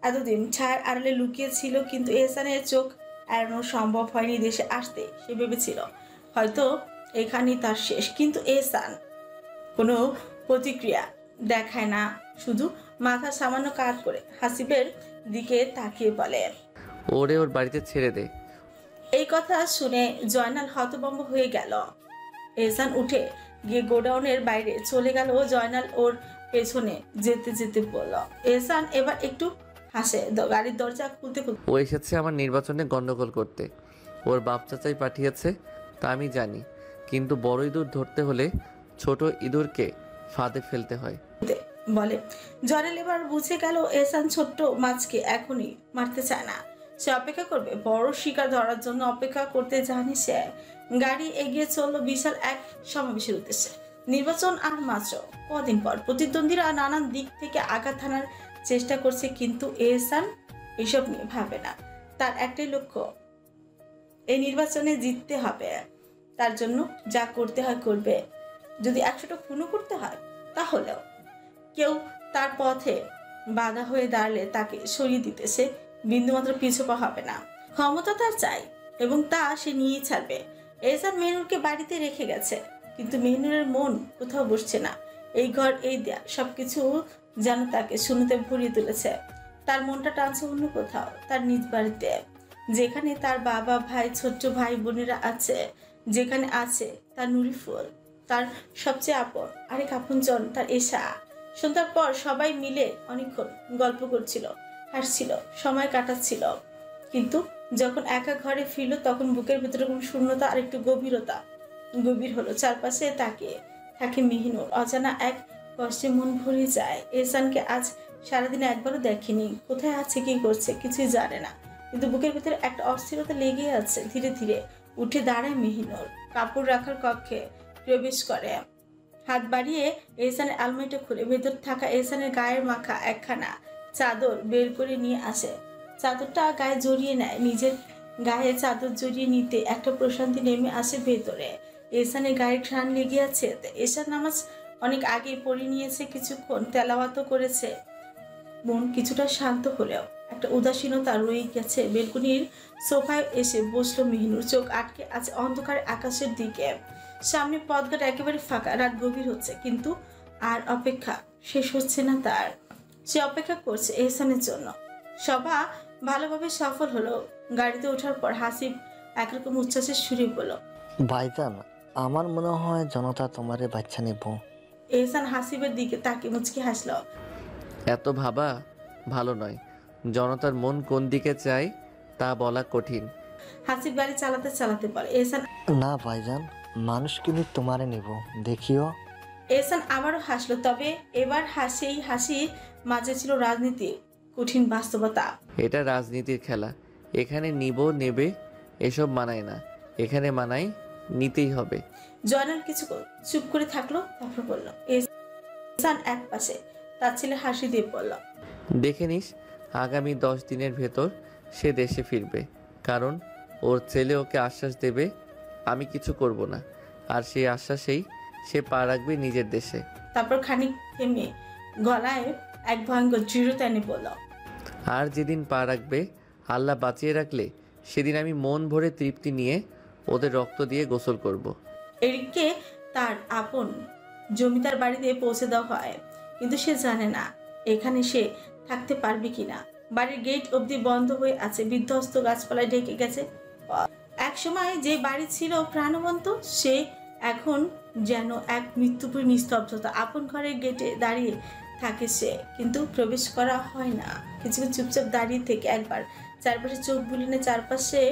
Speaker 1: এতদিন ছায়ার আড়ালে লুকিয়ে ছিল, কিন্তু এহসানের চোখ এড়ানো সম্ভব হয়নি। দেশে আসতে সে ভেবেছিল হয়তো এখানেই তার শেষ, কিন্তু এহসান কোনো প্রতিক্রিয়া দেখায় না, শুধু মাথা সামান্য কাত করে হাসিবের দিকে তাকিয়ে বলে,
Speaker 5: ওরে ওর বাড়িতে ছেড়ে দে।
Speaker 1: এই কথা শুনে জয়নাল হতভম্ব হয়ে গেল। এহসান উঠে গিয়ে গোডাউনের বাইরে চলে গেল। জয়নাল ওর পেছনে যেতে যেতে বলল। এহসান এবার একটু হাসে, গাড়ির দরজা খুলতে খুলতে,
Speaker 5: ও এসেছে আমার নির্বাচনে গন্ডগোল করতে, ওর বাপ চাচাই পাঠিয়েছে তা আমি জানি, কিন্তু বড় ইঁদুর ধরতে হলে ছোট ইঁদুরকে ফাঁদে ফেলতে হয়
Speaker 1: বলে। জয়নাল এবার বুঝে গেল এহসান ছোট্ট মাছকে এখনই মারতে চায় না, সে অপেক্ষা করবে বড় শিকার ধরার জন্য। অপেক্ষা করতে জানি সে। গাড়ি এগিয়ে চললো বিশাল এক সমাবেশের উদ্দেশ্যে। নির্বাচন আর মাত্র কদিন পর। প্রতিদ্বন্দ্বীরা নানান দিক থেকে আঘাত হানার চেষ্টা করছে, কিন্তু এহসান এসব নিয়ে ভাবে না। তার একটাই লক্ষ্য, এই নির্বাচনে জিততে হবে। তার জন্য যা করতে হয় করবে, যদি 100টা খুনও করতে হয় তাহলেও। কেউ তার পথে বাধা হয়ে দাঁড়ালে তাকে সরিয়ে দিতে সে বিন্দুমাত্র পিছপা হবে না। ক্ষমতা তার চাই এবং তা সে নিয়েই ছাড়বে। এহসান মেহনুরকে বাড়িতে রেখে গেছে, কিন্তু মেহনুরের মন কোথাও বসছে না। এই ঘর, এই দেয়া, সবকিছু যেন তাকে শূন্যতে ভরিয়ে তুলেছে। তার মনটা টানছে অন্য কোথাও, তার নিজ বাড়িতে, যেখানে তার বাবা, ভাই, ছোট্ট ভাই বোনেরা আছে, যেখানে আছে তার নুরিফুল, তার সবচেয়ে আপন আরেক আপনজন তার এশা। সন্ধ্যার পর সবাই মিলে অনেকক্ষণ গল্প করছিল, হাসছিল, সময় কাটাচ্ছিল, কিন্তু যখন একা ঘরে ফিরল তখন বুকের ভেতরে কোনো শূন্যতা আর একটু গভীর হলো। চারপাশে তাকিয়ে থাকে মেহিনুর। অজানা এক কষ্টে মন ভরে যায়। এহসানকে আজ সারাদিনে একবারও দেখেনি, কোথায় আছে, কি করছে কিছুই জানে না, কিন্তু বুকের ভেতরে একটা অস্থিরতা লেগে আছে। ধীরে ধীরে উঠে দাঁড়ায় মেহিনুর, কাপড় রাখার কক্ষে প্রবেশ করে, হাত বাড়িয়ে এহসানের আলমারিটা খুলে ভেতর থাকা এহসানের গায়ের মাখা একখানা চাদর বের করে নিয়ে আসে। চাদরটা গায়ে জড়িয়ে নেয়। নিজের গায়ে চাদর জড়িয়ে নিতে একটা প্রশান্তি নেমে আসে ভেতরে। এহসানের গায়ে ঘ্রাণ লেগে আছে। এহসান নামাজ অনেক আগে পড়ে নিয়েছে, কিছুক্ষণ তেলাওয়াতও করেছে, মন কিছুটা শান্ত হলেও একটা উদাসীনতা রয়ে গেছে। বেলকনির সোফায় এসে বসলো মেহনুর। চোখ আটকে আছে অন্ধকার আকাশের দিকে। সামনে পথঘাট একেবারে ফাঁকা, রাত গভীর হচ্ছে, কিন্তু আর অপেক্ষা শেষ হচ্ছে না তার। সে অপেক্ষা করছে এহসানের জন্য। সভা ভালোভাবে সফল হলো। গাড়িতে ওঠার পর হাসিব একরকম উচ্ছ্বাসের সুরে বলল,
Speaker 10: ভাইজান, আমার মনে হয় জনতা তোমারে বাচ্চা নেব।
Speaker 1: এহসান হাসিবের দিকে তাকে মুচকি হাসল।
Speaker 5: এত ভাবা ভালো নয়। জনতার মন কোন দিকে চায় তা বলা কঠিন।
Speaker 1: হাসিব গাড়ি চালাতে চালাতে বলে, এহসান
Speaker 10: না ভাইজান, মানুষ কিন্তু তোমারে নেব, দেখিও।
Speaker 1: এহসান আবারও হাসলো, তবে এবার সেই হাসির মাঝে ছিল রাজনীতির কঠিন বাস্তবতা।
Speaker 5: এটা রাজনীতির খেলা। এখানে নিব নেবে এসব মানায় না, এখানে মানায় নিতেই হবে।
Speaker 1: জয়নাল কিছুক্ষণ চুপ করে থাকলো, তারপর বলল, এহসান এক পাশে তার ছেলে হাসি দিয়ে বলল,
Speaker 5: দেখে নিস আগামী 10 দিনের ভেতর সে দেশে ফিরবে, কারণ ওর ছেলে ওকে আশ্বাস দেবে আমি কিছু করব না, আর সেই আশ্বাসেই সে পা রাখবে নিজের দেশে।
Speaker 1: তারপর খানিক থেমে গলায় এক ভয়ঙ্কর দৃঢ়তা এনে বলল,
Speaker 5: আর যেদিন পা রাখবে আল্লাহ বাঁচিয়ে রাখলে সেদিন আমি মন ভরে তৃপ্তি নিয়ে ওদের রক্ত দিয়ে গোসল করব।
Speaker 1: এরিককে তার আপন জমিদার বাড়িতে পৌঁছে দেওয়া হয়, কিন্তু সে জানে না এখানে সে থাকতে পারবে কিনা। বাড়ির গেট অবধি বন্ধ হয়ে আছে, বিধ্বস্ত গাছপালায় ঢেকে গেছে। এক সময় যে বাড়ি ছিল প্রাণবন্ত, সে এখন যেন এক মৃত্যুপুরী নিস্তব্ধতা। আপন ঘরের গেটে দাঁড়িয়ে থাকে সে, কিন্তু প্রবেশ করা হয় না। কিছুক্ষণ চুপচাপ দাঁড়িয়ে থেকে একবার চারপাশে চোখ বুলিয়ে চারপাশে,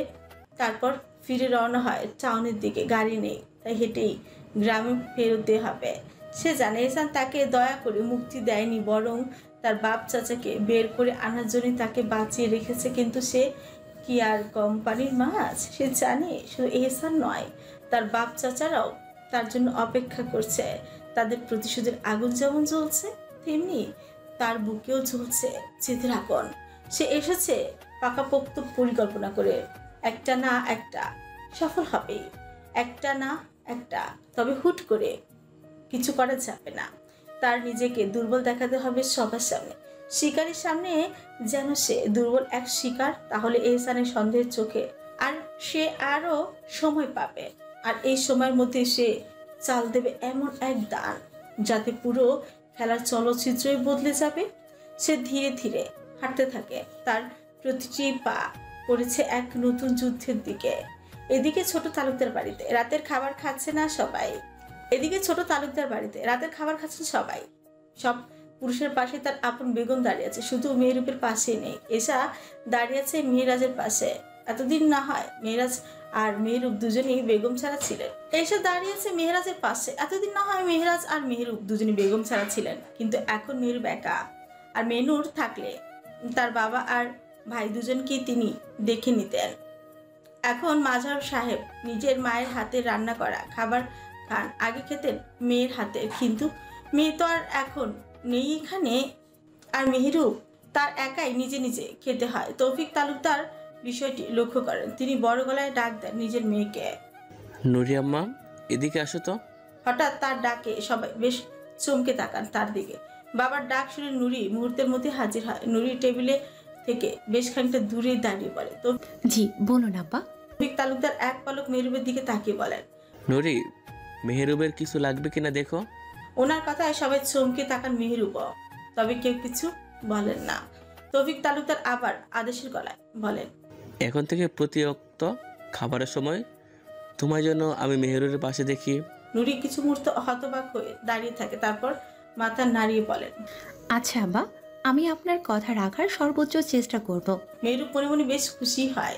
Speaker 1: তারপর ফিরে রওনা হয় টাউনের দিকে। গাড়ি নেই, তাই হেঁটেই গ্রামে ফেরতে হবে। সে জানে এহসান তাকে দয়া করে মুক্তি দেয়নি, বরং তার বাপ চাচাকে বের করে আনার জন্য তাকে বাঁচিয়ে রেখেছে। কিন্তু সে কি আর কোম্পানির মাছ? সে জানে শুধু এহসান নয়, তার বাপ চাচারাও তার জন্য অপেক্ষা করছে। তাদের প্রতিশোধের আগুন যেমন জ্বলছে, তেমনি তার বুকেও জ্বলছে জেদের আগুন। সে এসেছে পাকাপোক্ত পরিকল্পনা করে, একটা না একটা সফল হবেই, একটা না একটা। তবে হুট করে কিছু করা যাবে না। তার নিজেকে দুর্বল দেখাতে হবে সবার সামনে, শিকারীর সামনে যেন সে দুর্বল এক শিকার। তাহলে এহসানের সন্দেহের চোখে আর সে আরো সময় পাবে, আর এই সময়ের মধ্যে সে চাল দেবে এমন এক দান যাতে পুরো খেলার চলচ্চিত্রই বদলে যাবে। সে ধীরে ধীরে হাঁটতে থাকে, তার প্রতিটি পা পড়েছে এক নতুন যুদ্ধের দিকে। এদিকে ছোট তালুকদার বাড়িতে রাতের খাবার খাচ্ছে না সবাই। সব পুরুষের পাশে তার আপন বেগম দাঁড়িয়ে আছে, শুধু মেহরুবের পাশে নেই। এসা দাঁড়িয়ে আছে মেহরাজের পাশে। এতদিন না হয় মেহরাজ আর মেহরুব দুজনেই বেগম ছাড়া ছিলেন। এসা দাঁড়িয়ে আছে মেহরাজের পাশে। এতদিন না হয় মেহরাজ আর মেহরুব দুজনেই বেগম ছাড়া ছিলেন, কিন্তু এখন মেহরুব একা। আর মেনুর থাকলে তার বাবা আর ভাই দুজনকেই তিনি দেখে নিতেন। এখন মাঝার সাহেব নিজের মায়ের হাতে রান্না করা খাবার খান, আগে খেতেন মেয়ের হাতে, কিন্তু মেয়ে তো আর এখন নেই এখানে। আর মেহরুব তার একাই নিজে নিজে খেতে হয়। তৌফিক তালুকদার বিষয়টি লক্ষ্য করেন, তিনি বড় গলায় ডাক দেন নিজের মেয়েকে,
Speaker 11: নুরি আম্মা, এদিকে আসো তো।
Speaker 1: হঠাৎ তার ডাকে সবাই বেশ চমকে তাকান তার দিকে। বাবার ডাক শুনে নুরি মুহূর্তের মধ্যে হাজির হয়। নুরি টেবিলে থেকে বেশ খানিকটা দূরে দাঁড়িয়ে বলে, তো
Speaker 7: জি বলুন আব্বা।
Speaker 1: তৌফিক তালুকদার এক পলক মেহরুবের দিকে তাকিয়ে বলেন,
Speaker 11: নুরি, মেহেরুবের কিছু লাগবে কিনা দেখো।
Speaker 1: ওনার কথায় সবাই চমকে তাকান মেহরুব, তবে কেউ কিছু বলেন না। তৌফিক তালুকদার আবার আদেশের গলায় বলেন,
Speaker 11: এখন থেকে প্রতি অক্ত খাবারের সময় তোমার জন্য আমি মেহেরুরের পাশে দেখি।
Speaker 1: নুরি কিছু মুহূর্ত হতবাক হয়ে দাঁড়িয়ে থাকে, তারপর মাথা নাড়িয়ে বলেন,
Speaker 7: আচ্ছা আব্বা, আমি আপনার কথা রাখার সর্বোচ্চ চেষ্টা করব।
Speaker 1: মেহরুব মনে মনে বেশ খুশি হয়।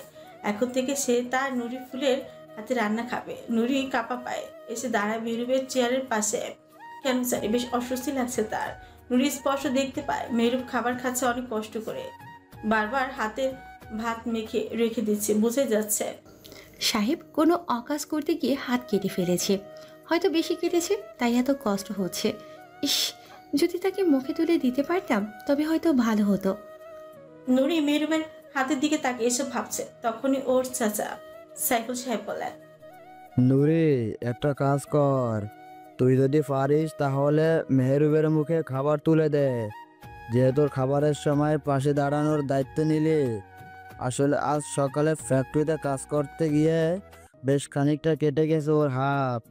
Speaker 1: এখন থেকে সে তার নুরি ফুলের হাতে রান্না খাবে। নুরি কাপা পায়ে এসে দাঁড়ায় মেহরুবের চেয়ারের পাশে। কেন জানি বেশ অস্বস্তি লাগছে তার। নুরি স্পষ্ট দেখতে পায় মেহরুব খাবার খাচ্ছে অনেক কষ্ট করে, বারবার হাতের ভাত মেখে রেখে দিচ্ছে, বুঝে যাচ্ছে
Speaker 7: সাহেব কোনো অকাজ করতে গিয়ে হাত কেটে ফেলেছে, হয়তো বেশি কেটেছে, তাই এত কষ্ট হচ্ছে। ইস, যদি তাকে মুখে তুলে দিতে পারতাম তবে হয়তো ভালো হতো।
Speaker 1: নুরি মেহরুবের হাতের দিকে তাকে এসব ভাবছে, তখনই ওর চাচা সাইফুল সাহেব বলেন,
Speaker 12: নুরি, একটা কাজ কর, তুই যদি পারিস তাহলে মেহরুবের মুখে খাবার তুলে দে। যে তোর খাবারের সময় পাশে দাঁড়ানোর দায়িত্ব নিলি। আসলে আজ সকালে ফ্যাক্টরিতে কাজ করতে গিয়ে বেশ খানিকটা কেটে গেছে ওর হাত।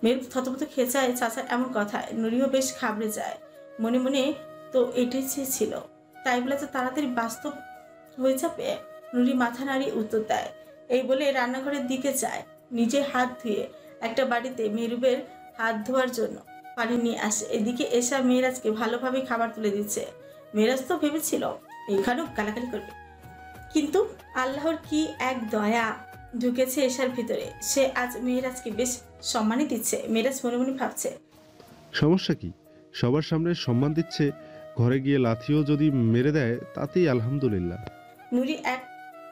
Speaker 1: মেরুপ থতমত খেয়ে যায় চাচার এমন কথায়। নুরিও বেশ ঘাবড়ে যায়। মনে মনে তো এটাই চেয়েছিল, তাই বলে তো তাড়াতাড়ি বাস্তব হয়ে যাবে। নুরি মাথা নাড়িয়ে উত্তর দেয়। এই বলে রান্নাঘরের দিকে যায়। নিজে হাত ধুয়ে একটা বাড়িতে মেহরুবের হাত ধোয়ার জন্য পানি নিয়ে আসে। এদিকে এসা মেয়েরাজকে ভালোভাবে খাবার তুলে দিচ্ছে। মেয়েরাজ তো ভেবেছিল এখানেও গালাগালি করবে, কিন্তু আল্লাহর কি এক দয়া ঢুকেছে এশার ভিতরে। সে আজ মেয়েরাজকে বেশ সম্মানই দিচ্ছে। মেয়েরাজ মনে মনে ভাবছে,
Speaker 2: সমস্যা কি? সবার সামনে সম্মান দিচ্ছে, ঘরে গিয়ে লাথিও যদি মেরে দেয় তাতেই আলহামদুলিল্লাহ।
Speaker 1: নুরি এক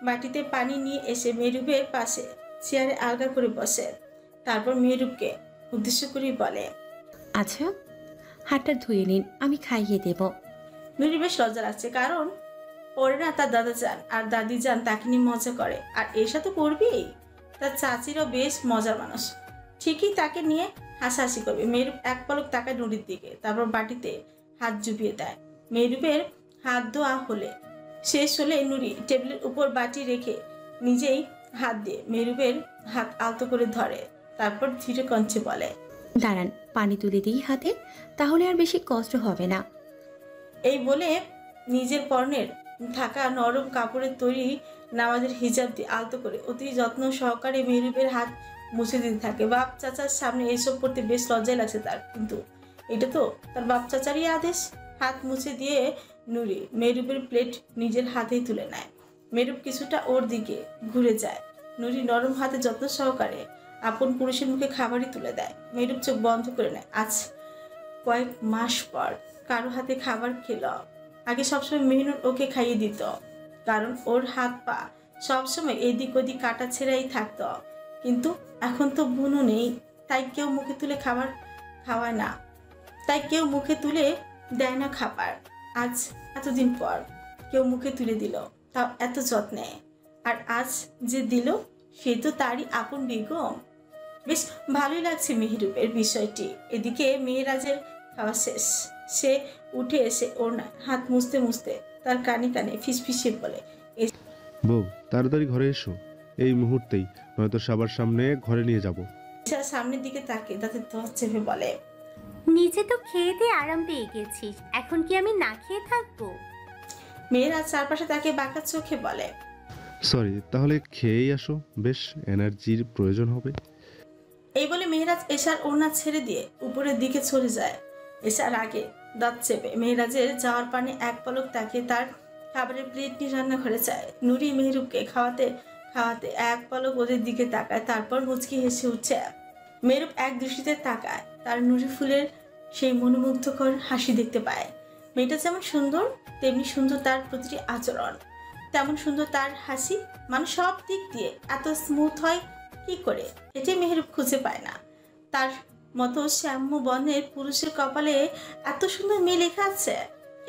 Speaker 1: বাটিতে পানি নিয়ে এসে মেহরুবের পাশে চেয়ারে আলগা করে বসে। তারপর মেহরুবকে উদ্দেশ্য করে বলে,
Speaker 7: আচ্ছা, হাতটা ধুয়ে নিন, আমি খাইয়ে দেব।
Speaker 1: নুরি বেশ লজ্জা লাগছে, কারণ পরে না তার দাদা যান আর দাদি যান তাকে নিয়ে মজা করে, আর এসা তো করবেই। তার চাচিরও বেশ মজার মানুষ, ঠিকই তাকে নিয়ে হাসাহাসি করবে। মেহরুব এক পলক তাকায় নুরির দিকে, তারপর বাটিতে হাত জুবিয়ে দেয়। মেহরুবের হাত ধোয়া হলে শেষ হলে নুরি টেবিলের উপর বাটি রেখে নিজেই হাত দিয়ে মেহরুবের হাত আলতো করে ধরে। তারপর ধীরে কণ্ঠে বলে,
Speaker 7: দাঁড়ান, পানি তুলে দিই হাতে, তাহলে আর বেশি কষ্ট হবে না।
Speaker 1: এই বলে নিজের পরনের থাকা নরম কাপড়ের তৈরি নামাজের হিজাব দিয়ে আলতো করে অতি যত্ন সহকারে মেহরুবের হাত মুছে দিতে থাকে। বাপ চাচার সামনে এইসব করতে বেশ লজ্জায় লাগছে তার, কিন্তু এটা তো তার বাপ চাচারই আদেশ। হাত মুছে দিয়ে নুরি মেহরুবের প্লেট নিজের হাতেই তুলে নেয়। মেহরুব কিছুটা ওর দিকে ঘুরে যায়। নুরি নরম হাতে যত্ন সহকারে আপন পুরুষের মুখে খাবারই তুলে দেয়। মেহরুব চোখ বন্ধ করে নেয়। আজ কয়েক মাস পর কারো হাতে খাবার খেল। আগে সবসময় মেহনুর ওকে খাইয়ে দিত, কারণ ওর হাত পা সবসময় এদিক ওদিক কাটা ছেড়াই থাকতো। কিন্তু এখন তো বুনও নেই, তাই কেউ মুখে তুলে খাবার খাওয়ায় না, তাই কেউ মুখে তুলে দেয় না খাবার। আজ এতদিন পর কেউ মুখে তুলে দিল, তাও এত যত্নে। আর আজ যে দিল সে তো তারই আপন বেগম। বেশ ভালোই লাগছে মেহরুবের বিষয়টি। এদিকে মেয়েরাজের খাওয়া শেষ। সে উঠে এসে ওর হাত মুছতে মুছতে তার কানে কানে ফিসফিসে বলে,
Speaker 2: বউ, তাড়াতাড়ি ঘরে এসো এই মুহূর্তেই, নয়তো সবার সামনে ঘরে নিয়ে যাব।
Speaker 1: এশা সামনের দিকে তাকে দাঁতের দশ চেপে বলে,
Speaker 3: নিজে তো খেয়ে দিয়ে আরাম পেয়ে গেছিস, এখন কি আমি না খেয়ে থাকবো?
Speaker 1: মেয়েরাজ চারপাশে তাকে বাঁকা চোখে বলে,
Speaker 2: সরি, তাহলে খেয়েই আসো, বেশ এনার্জির প্রয়োজন হবে।
Speaker 1: এই বলে মেহরাজ এশার ওড়না ছেড়ে দিয়ে উপরের দিকে চলে যায়। এশার আগে দাঁত চেপে মেহরাজের যাওয়ার পানে এক পলক তাকিয়ে তার খাবারের প্লেট নিয়ে রান্নাঘরে যায়। নুরি মেহরুবকে খাওয়াতে খাওয়াতে এক পলক ওদের দিকে তাকায়, তারপর মুচকি হেসে উঠছে। মেহরুব এক দৃষ্টিতে তাকায়, তার নুরি ফুলের সেই মনোমুগ্ধকর হাসি দেখতে পায়। মেয়েটা যেমন সুন্দর তেমনি সুন্দর তার প্রতিটি আচরণ, তেমন সুন্দর তার হাসি। মানুষ সব দিক দিয়ে এত স্মুথ হয় কি করে, এটাই মেহরুব খুঁজে পায় না। তার মতো শ্যাম্য বর্ণের পুরুষের কপালে এত সুন্দর মেয়ে লেখা আছে,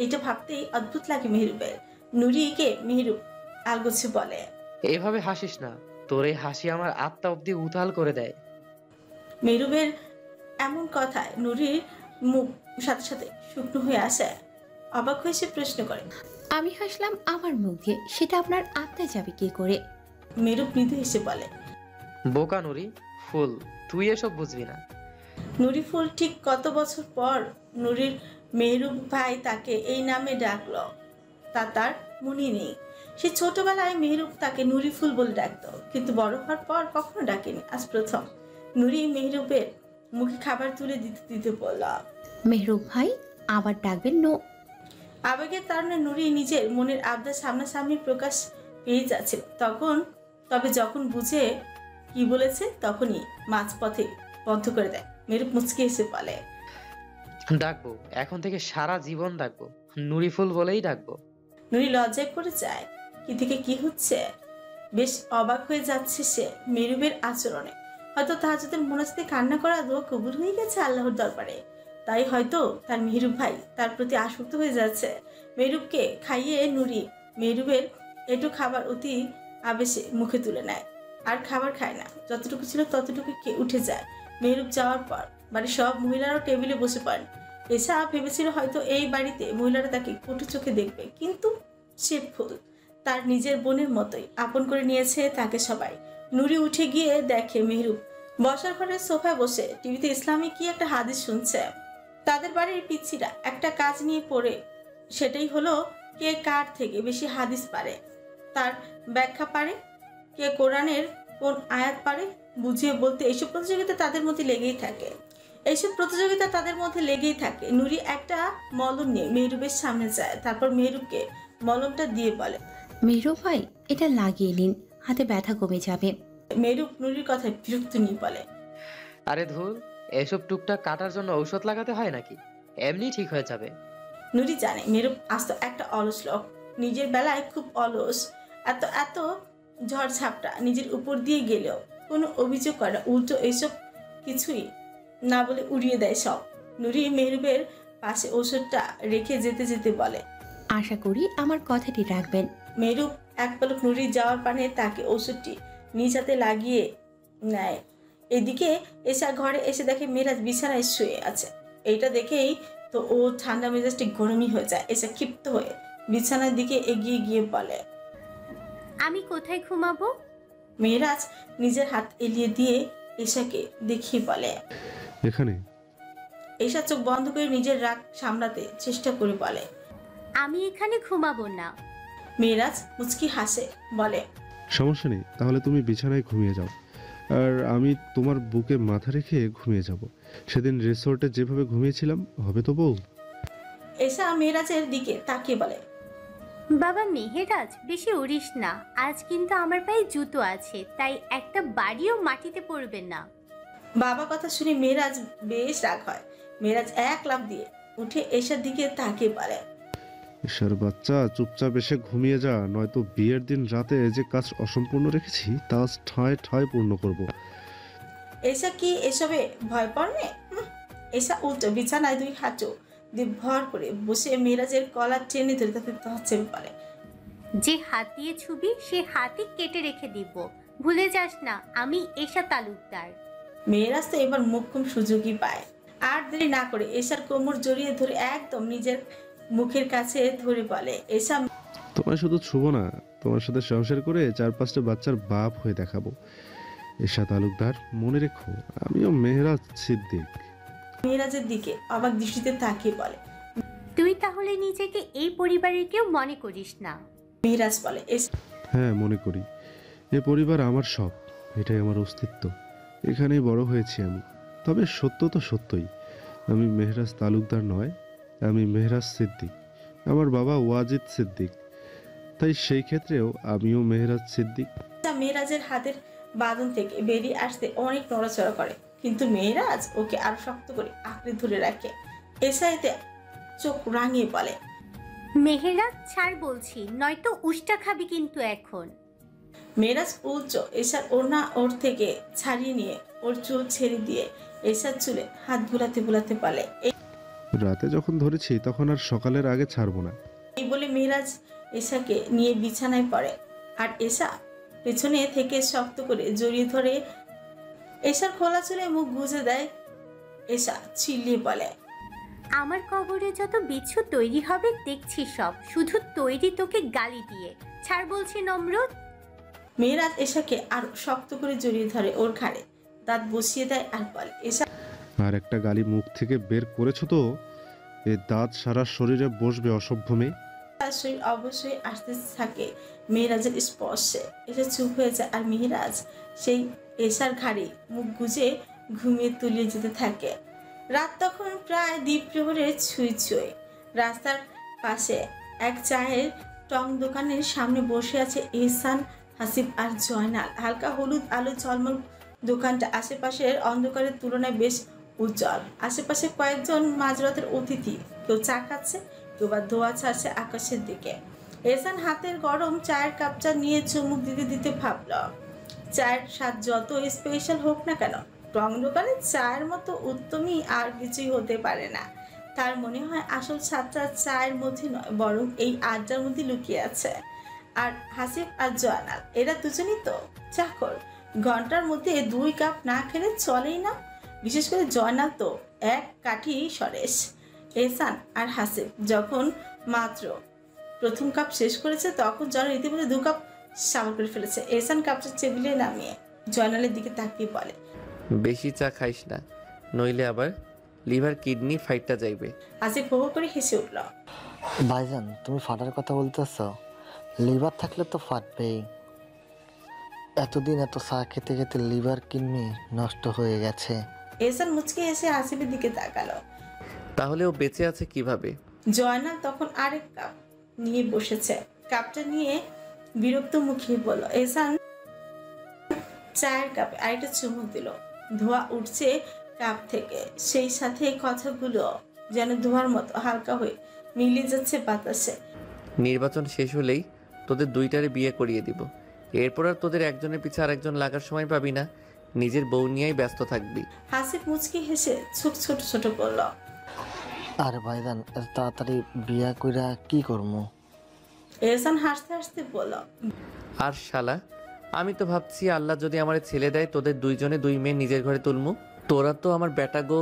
Speaker 1: এটা ভাবতেই অদ্ভুত লাগে মেহরুবের। নুরিকে মেহরুব আলগোছে বলে,
Speaker 6: এভাবে হাসিস না, তোর এই হাসি আমার আত্মা অব্দি উথাল করে দেয়।
Speaker 1: মেহরুবের এমন কথায় নুরির মুখ সাথে সাথে শুকনো হয়ে আসে। অবাক হয়ে সে প্রশ্ন করে,
Speaker 7: আমি হাসলাম আমার মুখ দিয়ে, সেটা আপনার আত্মায় যাবে কি করে?
Speaker 1: মেহরুব মৃদু হেসে বলে,
Speaker 6: বোকা নুরি ফুল, তুই এসব বুঝবি না।
Speaker 1: নুরি ফুল ঠিক কত বছর পর নুরির মেহরুব ভাই তাকে এই নামে ডাকলো তা তার মনে নেই। সে ছোটবেলায় মেহরুব তাকে নুরি ফুল বলে ডাকতো, কিন্তু বড় হওয়ার পর কখনো ডাকেনি। আজ প্রথম নুরি মেহরুবের মুখে খাবার তুলে দিতে দিতে বলল,
Speaker 7: মেহরুব ভাই, আবার ডাকবেন নো।
Speaker 1: আবেগের কারণে নুরি নিজের মনের আবদার সামনাসামনি প্রকাশ পেয়ে যাচ্ছিল। তবে যখন বুঝে কি বলেছে তখনই মাঝপথে বন্ধ করে দেয়। মেহরুব মুচকি এসে বলে,
Speaker 6: ডাকবো, এখন থেকে সারা জীবন ডাকবো, নুরি ফুল বলেই ডাকবো।
Speaker 1: নুরি লজ্জায় পড়ে যায়, কি থেকে কি হচ্ছে। বেশ অবাক হয়ে যাচ্ছে সে মেহরুবের আচরণে। হয়তো তাহাজ্জুদের মোনাজাতে কান্না করা দোয়া কবুল হয়ে গেছে আল্লাহর দরবারে, তাই হয়তো তার মেহরুব ভাই তার প্রতি আসক্ত হয়ে যাচ্ছে। মেহরুবকে খাইয়ে নুরি মেহরুবের একটু খাবার অতি আবেশে মুখে তুলে নেয়, আর খাবার খায় না। যতটুকু ছিল ততটুকু উঠে যায়। মেহরুব যাওয়ার পর বাড়ির সব মহিলারাও টেবিলে বসে পড়েন। এসা ভেবেছিল হয়তো এই বাড়িতে মহিলারা তাকে কটু চোখে দেখবে, কিন্তু সে ভুল। তার নিজের বোনের মতোই আপন করে নিয়েছে তাকে সবাই। নুরি উঠে গিয়ে দেখে মেহরুব বসার ঘরের সোফায় বসে টিভিতে ইসলামী কি একটা হাদিস শুনছে। তাদের বাড়ির পিচ্ছিরা একটা কাজ নিয়ে পড়ে, সেটাই হলো কে কার থেকে বেশি হাদিস পারে, তার ব্যাখ্যা পারে, কে কোরআনের কোন আয়াত পারে বুঝিয়ে বলতে। এইসব প্রতিযোগিতা তাদের মধ্যে লেগেই থাকে। নুরি একটা মলম নিয়ে মেহরুবের সামনে যায়, তারপর মেহরুবকে মলমটা দিয়ে বলে,
Speaker 7: মেহরুব ভাই, এটা লাগিয়ে নিন, হাতে ব্যথা কমে যাবে।
Speaker 1: মেহরুব নুরির কথায় বিরক্ত নিয়ে বলে,
Speaker 6: আরে ধুর, এসব টুকটাক কাটার জন্য ঔষধ লাগাতে হয় নাকি? এমনি ঠিক হয়ে যাবে।
Speaker 1: নুরি জানে মেহরুব আস্ত একটা অলস লোক, নিজের বেলায় খুব অলস। এত ঝড়ঝাপটা নিজের উপর দিয়ে গেলেও কোনো অভিযোগ করে না, উল্টো এইসব কিছুই না বলে উড়িয়ে দেয় সব। নুরি মেহরুবের পাশে ওষুধটা রেখে যেতে যেতে বলে,
Speaker 7: আশা করি আমার কথাটি রাখবেন।
Speaker 1: মেহরুব এক পলক নুরির যাওয়ার পানে তাকে ওষুধটি নিজ হাতে লাগিয়ে নেয়। এদিকে এসা ঘরে এসে দেখে মেরাজ বিছানায় শুয়ে আছে। এইটা দেখেই তো ও ঠান্ডা মেজাজটি গরমই হয়ে যায়। এসা ক্ষিপ্ত হয়ে বিছানার দিকে এগিয়ে গিয়ে বলে,
Speaker 3: আমি কোথায় ঘুমাবো?
Speaker 1: মেরাজ নিজের হাত এলিয়ে দিয়ে এশাকে দেখিয়ে বলে,
Speaker 2: এখানে।
Speaker 1: এশা চোখ বন্ধ করে নিজের রাগ সামলাতে চেষ্টা করে বলে,
Speaker 3: আমি এখানে ঘুমাবো না।
Speaker 1: মেরাজ মুচকি হাসে বলে,
Speaker 2: সমস্যা নেই, তাহলে তুমি বিছানায় ঘুমিয়ে যাও, আর আমি তোমার বুকে মাথা রেখে ঘুমিয়ে যাব। সেদিন রিসোর্টে যেভাবে ঘুমিয়েছিলাম হবে তো বউ?
Speaker 1: এশা মেরাজের দিকে তাকিয়ে বলে,
Speaker 3: বাবা মেহেরাজ, বেশি উড়িস না। আজ কিন্তু আমার পায়ে জুতো আছে, তাই একটা বাড়িও মাটিতে পড়বে না।
Speaker 1: বাবা কথা শুনে মেরাজ বেশ রাগ হয়। মেরাজ এক লাফ দিয়ে উঠে এশার দিকে তাকিয়ে বলে,
Speaker 2: ঈশ্বর বাচ্চা, চুপচাপ এসে ঘুমিয়ে যা, নয়তো বিয়ের দিন রাতে যে কাজ অসম্পূর্ণ রেখেছি তা ঠায় ঠায় পূর্ণ করব।
Speaker 1: এশা কি এসবে ভয় পড়বে? এশা উল্টো বিছানায় দুই হাঁটু দিয়ে ভর করে বসে মেরাজের কলার টেনে ধরে তাকে তহচেপে বলে,
Speaker 3: যে হাত দিয়ে ছুবি সে হাতই কেটে রেখে দিব, ভুলে যাস না আমি এশা তালুকদার।
Speaker 1: মেরাজ তো এবার মোক্ষম সুযোগই পায়। আর দেরি না করে এশার কোমর জড়িয়ে ধরে একদম নিজের মুখের কাছে ধরে বলে, এশা,
Speaker 2: তোমায় শুধু ছুবো না, তোমার সাথে সংসার করে 4-5টা বাচ্চার বাপ হয়ে দেখাবো। এশা তালুকদার, মনে রেখো আমিও মেহরাজ সিদ্দিক।
Speaker 1: মেরাজের দিকে অবাক দৃষ্টিতে তাকিয়ে বলে,
Speaker 3: তুই তাহলে নিজেকে এই পরিবারের কেউ মনে করিস না?
Speaker 1: মেরাজ বলে,
Speaker 2: হ্যাঁ, মনে করি। এ পরিবার আমার সব, এটাই আমার অস্তিত্ব, এখানেই বড় হয়েছি আমি। তবে সত্য তো সত্যই, আমি মেহরাজ তালুকদার নয়, আমি মেহরাজ সিদ্দিক। আমার বাবা ওয়াজিদ সিদ্দিক, তাই সেই ক্ষেত্রেও আমিও মেহরাজ সিদ্দিক।
Speaker 1: মেরাজের হাতের বাঁধন থেকে বেরিয়ে আসতে অনেক নড়াচড়া করে, কিন্তু মেহরাজ ওকে আরো শক্ত করে আঁকড়ে ধরে রাখে। এসাইতে চোখ রাঙিয়ে বলে,
Speaker 3: মেহেরাজ ছাড় বলছি, নয়তো উষ্টা খাবি কিন্তু এখন।
Speaker 1: মেরাজ উল্টো এসার ওড়না ওর থেকে ছাড়িয়ে নিয়ে ওর চুল ছেড়ে দিয়ে এসার চুলে হাত বুলাতে বুলাতে বলে,
Speaker 2: রাতে যখন ধরেছি তখন আর সকালের আগে ছাড়বো না।
Speaker 1: এই বলে মেরাজ এসাকে নিয়ে বিছানায় পড়ে, আর এসা পেছনে থেকে শক্ত করে জড়িয়ে ধরে এসার খোলা চুলে মুখ গুজে দেয়। এসা চিল্লিয়ে বলে,
Speaker 3: আমার কবরে যত বিচ্ছু তৈরি হবে দেখছি সব, শুধু তৈরি তোকে গালি দিয়ে। ছাড় বলছি নমরুদ।
Speaker 1: মেয়েরাজ এসাকে আরো শক্ত করে জড়িয়ে ধরে ওর ঘাড়ে, দাঁত বসিয়ে দেয় আর বলে, এসা,
Speaker 2: আর একটা গালি মুখ থেকে বের করেছো তো, এ দাঁত সারা শরীরে বসবে অসভ্য মেয়ে।
Speaker 1: তার শরীর অবশ্যই আসতে থাকে মেয়েরাজের স্পর্শে। এসা চুপ হয়ে যায়, আর মেয়েরাজ সেই এসার ঘাড়ে মুখ গুজে ঘুমিয়ে তুলিয়ে যেতে থাকে। রাত তখন প্রায় দ্বীপ প্রহরের ছুঁই ছুঁই। রাস্তার পাশে এক চায়ের টং দোকানের সামনে বসে আছে এহসান, হাসিব আর জয়নাল। হালকা হলুদ আলো ঝলমল দোকানটা আশেপাশের অন্ধকারের তুলনায় বেশ উজ্জ্বল। আশেপাশে কয়েকজন মাঝরাতের অতিথি, কেউ চা খাচ্ছে, কেউ বা ধোয়া ছাড়ছে আকাশের দিকে। এহসান হাতের গরম চায়ের কাপটা নিয়ে চুমুক দিতে দিতে ভাবল, চায়ের স্বাদ যত স্পেশাল হোক না কেন, টং দোকানের চায়ের মতো উত্তমই আর কিছুই হতে পারে না। তার মনে হয় আসল স্বাদটা চায়ের মধ্যে নয়, বরং এই আড্ডার মধ্যে লুকিয়ে আছে। আর হাসিব আর জয়নাল, এরা দুজনই তো চাকর, ঘন্টার মধ্যে 2 কাপ না খেলে চলেই না। বিশেষ করে জয়নাল তো এক কাঠি সরেশ। এহসান আর হাসিব যখন মাত্র প্রথম কাপ শেষ করেছে তখন জয়নাল ইতিমধ্যে 2 কাপ সাবার করে ফেলেছে। এহসান কাপটা টেবিলে নামিয়ে জয়নালের দিকে তাকিয়ে বলে,
Speaker 5: বেশি চা খাইস না, নইলে আবার লিভার কিডনি ফাইটটা যাইবে।
Speaker 1: হাসিব হো হো করে হেসে উঠল।
Speaker 10: ভাইজান তুমি ফাটার কথা বলতেছ? লিভার থাকলে তো ফাটবেই। এতদিন এত চা খেতে খেতে লিভার কিডনি নষ্ট হয়ে গেছে।
Speaker 1: এহসান মুচকে এসে হাসিবের দিকে তাকালো।
Speaker 5: তাহলে ও বেঁচে আছে কিভাবে?
Speaker 1: জয়নাল তখন আরেক কাপ নিয়ে বসেছে। কাপটা নিয়ে বিরক্ত মুখে বলল। এহসান চায়ের কাপে আরেকটা চুমুক দিল। ধোঁয়া উঠছে কাপ থেকে, সেই সাথে কথাগুলো যেন ধোঁয়ার মতো হালকা হয়ে মিলিয়ে যাচ্ছে বাতাসে।
Speaker 5: নির্বাচন শেষ হলেই তোদের দুইটারে বিয়ে করিয়ে দিব। এরপর আর তোদের একজনের পিছে আরেকজন লাগার সময় পাবি না, নিজের বউ নিয়েই ব্যস্ত থাকবি।
Speaker 1: হাসিব মুচকি হেসে ছোট ছোট ছোট বলল,
Speaker 10: আর ভাইজান এত তাড়াতাড়ি বিয়া কইরা কি করবো?
Speaker 1: এহসান হাসতে হাসতে বলল,
Speaker 5: আর শালা, আমি তো ভাবছি আল্লাহ যদি আমার ছেলে দেয় তোদের দুইজনে 2 মেয়ে নিজের ঘরে তুলমু। তোরা তো আমার বেটা গো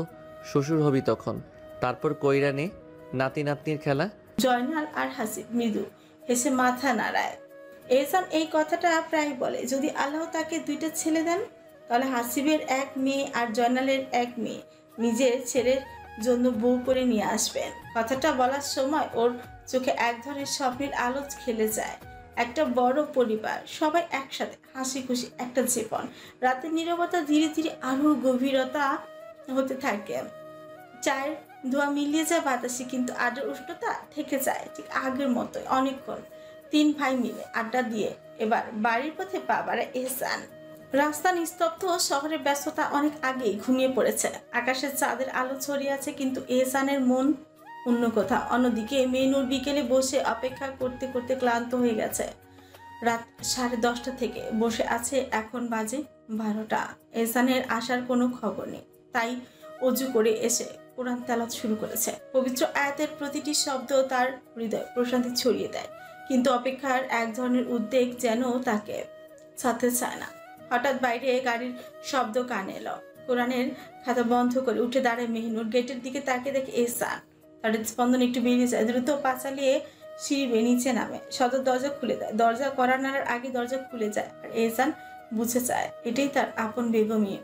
Speaker 5: শ্বশুর হবি তখন, তারপর কইরা নে নাতি নাতনির খেলা।
Speaker 1: জয়নাল আর হাসিব মৃদু হেসে মাথা নাড়ায়। এহসান এই কথাটা প্রায় বলে, যদি আল্লাহ তাকে 2টা ছেলে দেন তাহলে হাসিবের 1 মেয়ে আর জয়নালের 1 মেয়ে নিজের ছেলের জন্য বউ করে নিয়ে আসবেন। কথাটা বলার সময় ওর চোখে এক ধরনের স্বপ্নের আলো খেলে যায়। একটা বড় পরিবার, সবাই একসাথে, হাসি খুশি একটা জীবন। রাতের নীরবতা ধীরে ধীরে আরো গভীরতা হতে থাকে। চায়ের ধোঁয়া মিলিয়ে যায় বাতাসে, কিন্তু আড্ডার উষ্ণতা থেকে যায় ঠিক আগের মতোই। অনেকক্ষণ 3 ভাই মিলে আড্ডা দিয়ে এবার বাড়ির পথে পা বাড়ায় এহসান। রাস্তা নিস্তব্ধ, শহরের ব্যস্ততা অনেক আগেই ঘুমিয়ে পড়েছে। আকাশের চাঁদের আলো ছড়িয়ে আছে, কিন্তু এহসানের মন অন্য কোথাও। অন্যদিকে মেনুর বিকেলে বসে অপেক্ষা করতে করতে ক্লান্ত হয়ে গেছে। রাত 10:30 থেকে বসে আছে, এখন বাজে 12টা। এহসানের আসার কোনো খবর নেই, তাই অজু করে এসে কোরআন তেলাওয়াত শুরু করেছে। পবিত্র আয়াতের প্রতিটি শব্দ তার হৃদয় প্রশান্তি ছড়িয়ে দেয়, কিন্তু অপেক্ষার এক ধরনের উদ্বেগ যেন তাকে ছাড়তে চায় না। হঠাৎ বাইরে গাড়ির শব্দ কানে এলো। কোরআনের খাতা বন্ধ করে উঠে দাঁড়ায় মেহনুর। গেটের দিকে তাকিয়ে দেখে এহসান। তার স্পন্দন একটু বেরিয়ে যায়, দ্রুত পা চালিয়ে সিঁড়ি বেয়ে নিচে নামে। সদর দরজা খুলে দেয়। দরজা কড়া নাড়ার আগে দরজা খুলে যায়, আর এহসান বুঝে যায় এটাই তার আপন বেগমী।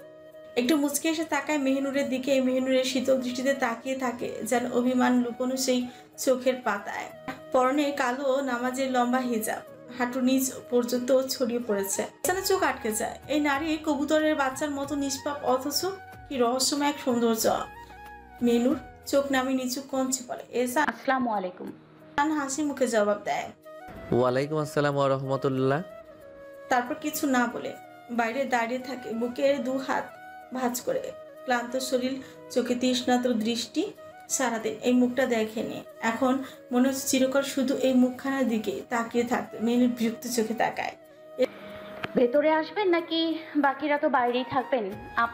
Speaker 1: একটু মুচকে এসে তাকায় মেহনুরের দিকে। মেহনুরের শীতল দৃষ্টিতে তাকিয়ে থাকে, যেন অভিমান লুকোনো সেই চোখের পাতায়। পরনে কালো নামাজের লম্বা হিজাব হাঁটু নিচ পর্যন্ত ছড়িয়ে পড়েছে। এহসানের চোখ আটকে যায়। এই নারী কবুতরের বাচ্চার মতো নিষ্পাপ, অথচ কি রহস্যময় এক সৌন্দর্য। মেনুর চোখ নামে নিচু কঞ্চে পড়ে। এহসান
Speaker 4: আসসালামু আলাইকুম
Speaker 1: হাসি মুখে জবাব দেয়।
Speaker 5: ওয়ালাইকুম আসসালাম ওয়া রাহমাতুল্লাহ।
Speaker 1: তারপর কিছু না বলে বাইরে দাঁড়িয়ে থাকে, বুকের 2 হাত ভাঁজ করে। ক্লান্ত শরীর, চোখে তৃষ্ণাতুর দৃষ্টি। সারাদিন এই মুখটা দেখেনি, এখন মনে হচ্ছে চিরকাল শুধু এই মুখখানার দিকে তাকিয়ে থাকতে। মেনুর বিরক্ত চোখে তাকায়।
Speaker 4: ভেতরে আসবেন নাকি বাকিরা তো বাইরেই থাকবেন?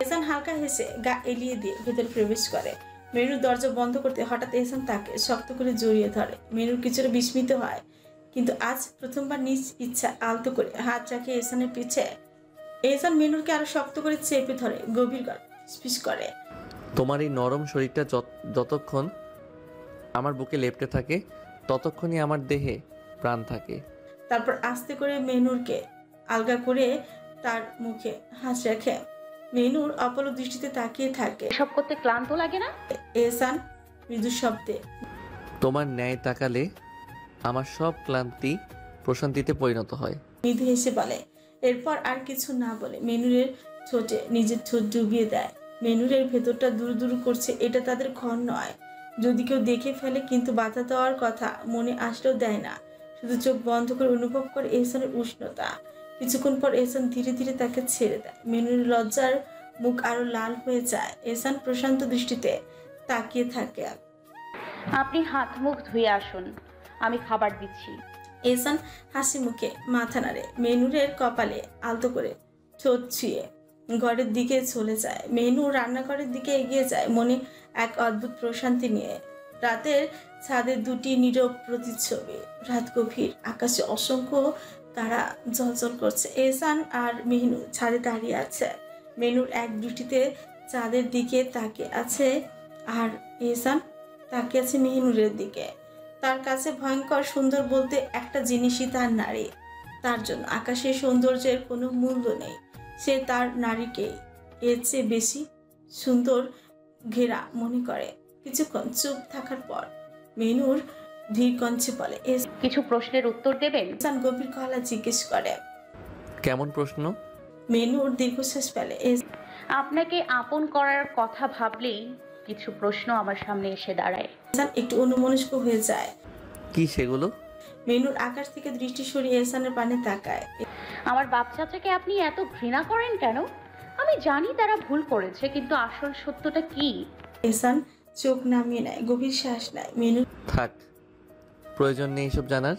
Speaker 1: এহসান হালকা হেসে গা এলিয়ে দিয়ে ভেতরে প্রবেশ করে। মেনুর দরজা বন্ধ করতে হঠাৎ এহসান তাকে শক্ত করে জড়িয়ে ধরে। মেনুর কিছুটা বিস্মিত হয়, কিন্তু আজ প্রথমবার নিজ ইচ্ছা আলতো করে হাত রাখে এহসানের পিছে। এহসান মেনুরকে আরো শক্ত করে চেপে ধরে, গভীর গলা ফিসফিস করে,
Speaker 5: তোমার এই নরম শরীরটা যতক্ষণ আমার বুকে লেপ্টে থাকে ততক্ষণই আমার দেহে প্রাণ থাকে।
Speaker 1: তারপর আস্তে করে মেনুরকে আলগা করে তার মুখে হাত রেখে মেনুর অপলক দৃষ্টিতে তাকিয়ে থাকে।
Speaker 4: এসব করতে ক্লান্ত লাগে না?
Speaker 1: এহসান মৃদু শব্দে,
Speaker 5: তোমার ন্যায় তাকালে আমার সব ক্লান্তি প্রশান্তিতে পরিণত হয়।
Speaker 1: মৃদু হেসে বলে। এরপর আর কিছু না বলে মেনুরের ঠোঁটে নিজের ঠোঁট ডুবিয়ে দেয়। মেনুরের ভেতরটা দুরু দুরু করছে। এটা তাদের ঘর নয়, যদি কেউ দেখে ফেলে, কিন্তু বাধা দেওয়ার কথা মনে আসলেও দেয় না। শুধু চোখ বন্ধ করে অনুভব করে এহসানের উষ্ণতা। কিছুক্ষণ পর এহসান ধীরে ধীরে তাকে ছেড়ে দেয়। মেনুরের লজ্জার মুখ আরো লাল হয়ে যায়। এহসান প্রশান্ত দৃষ্টিতে তাকিয়ে থাকে।
Speaker 4: আপনি হাত মুখ ধুয়ে আসুন, আমি খাবার দিচ্ছি।
Speaker 1: এহসান হাসি মুখে মাথা নাড়ে। মেনুরের কপালে আলতো করে ঠোঁট ছুঁয়ে ঘরের দিকে চলে যায়। মেনু রান্নাঘরের দিকে এগিয়ে যায়, মনে এক অদ্ভুত প্রশান্তি নিয়ে। রাতের ছাদের 2টি নীরব প্রতিচ্ছবি। রাত গভীর, আকাশে অসংখ্য তারা জ্বলজ্বল করছে। এহসান আর মেনু ছাদে দাঁড়িয়ে আছে। মেনুর এক দৃষ্টিতে চাঁদের দিকে তাকিয়ে আছে, আর এহসান তাকিয়ে আছে মেহিনুরের দিকে। তার কাছে ভয়ঙ্কর সুন্দর বলতে একটা জিনিসই তার নারী। তার জন্য আকাশের সৌন্দর্যের কোনো মূল্য নেই। সে তার নারীকে এর চেয়ে বেশি সুন্দর ঘেরা মনে করে। কিছুক্ষণ চুপ থাকার পর মেনুর ধীর কণ্ঠে বলে,
Speaker 4: কিছু প্রশ্নের উত্তর দেবেন?
Speaker 1: এহসান গভীর গলা জিজ্ঞেস করে।
Speaker 5: কেমন প্রশ্ন?
Speaker 1: মেনুর দীর্ঘশ্বাস ফেলে।
Speaker 4: আপনাকে আপন করার কথা ভাবলেই কিছু প্রশ্ন আমার সামনে এসে দাঁড়ায়।
Speaker 1: এহসান একটু অন্যমনস্ক হয়ে যায়।
Speaker 5: কি সেগুলো?
Speaker 1: মেনুর আকাশ থেকে দৃষ্টি সরিয়ে এহসানের পানে তাকায়।
Speaker 4: আমার বাপ চাচাকে আপনি এত ঘৃণা করেন কেন? আমি জানি তারা ভুল করেছে, কিন্তু আসল সত্যটা কি?
Speaker 1: এহসান চোখ নামিয়ে নেয়, গভীর শ্বাস নেয়। মেনু
Speaker 5: থাক, প্রয়োজন নেই এসব জানার।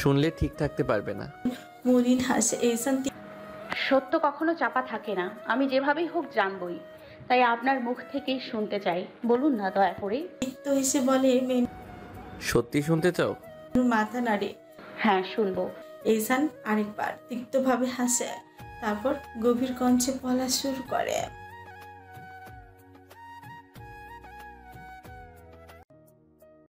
Speaker 5: শুনলে ঠিক থাকতে পারবে না।
Speaker 1: মলিন হাসে। এহসান
Speaker 4: সত্য কখনো চাপা থাকে না, আমি যেভাবেই হোক জানবই। তাই আপনার মুখ থেকেই শুনতে চাই, বলুন না দয়া করে।
Speaker 1: তিক্ত হেসে বলে। মেনু
Speaker 5: সত্যি শুনতে চাও?
Speaker 1: মাথা নাড়ে।
Speaker 4: হ্যাঁ, শুনবো।
Speaker 1: এহসান আরেকবার তিক্তভাবে হাসে, তারপর গভীর কণ্ঠে বলা শুরু করে।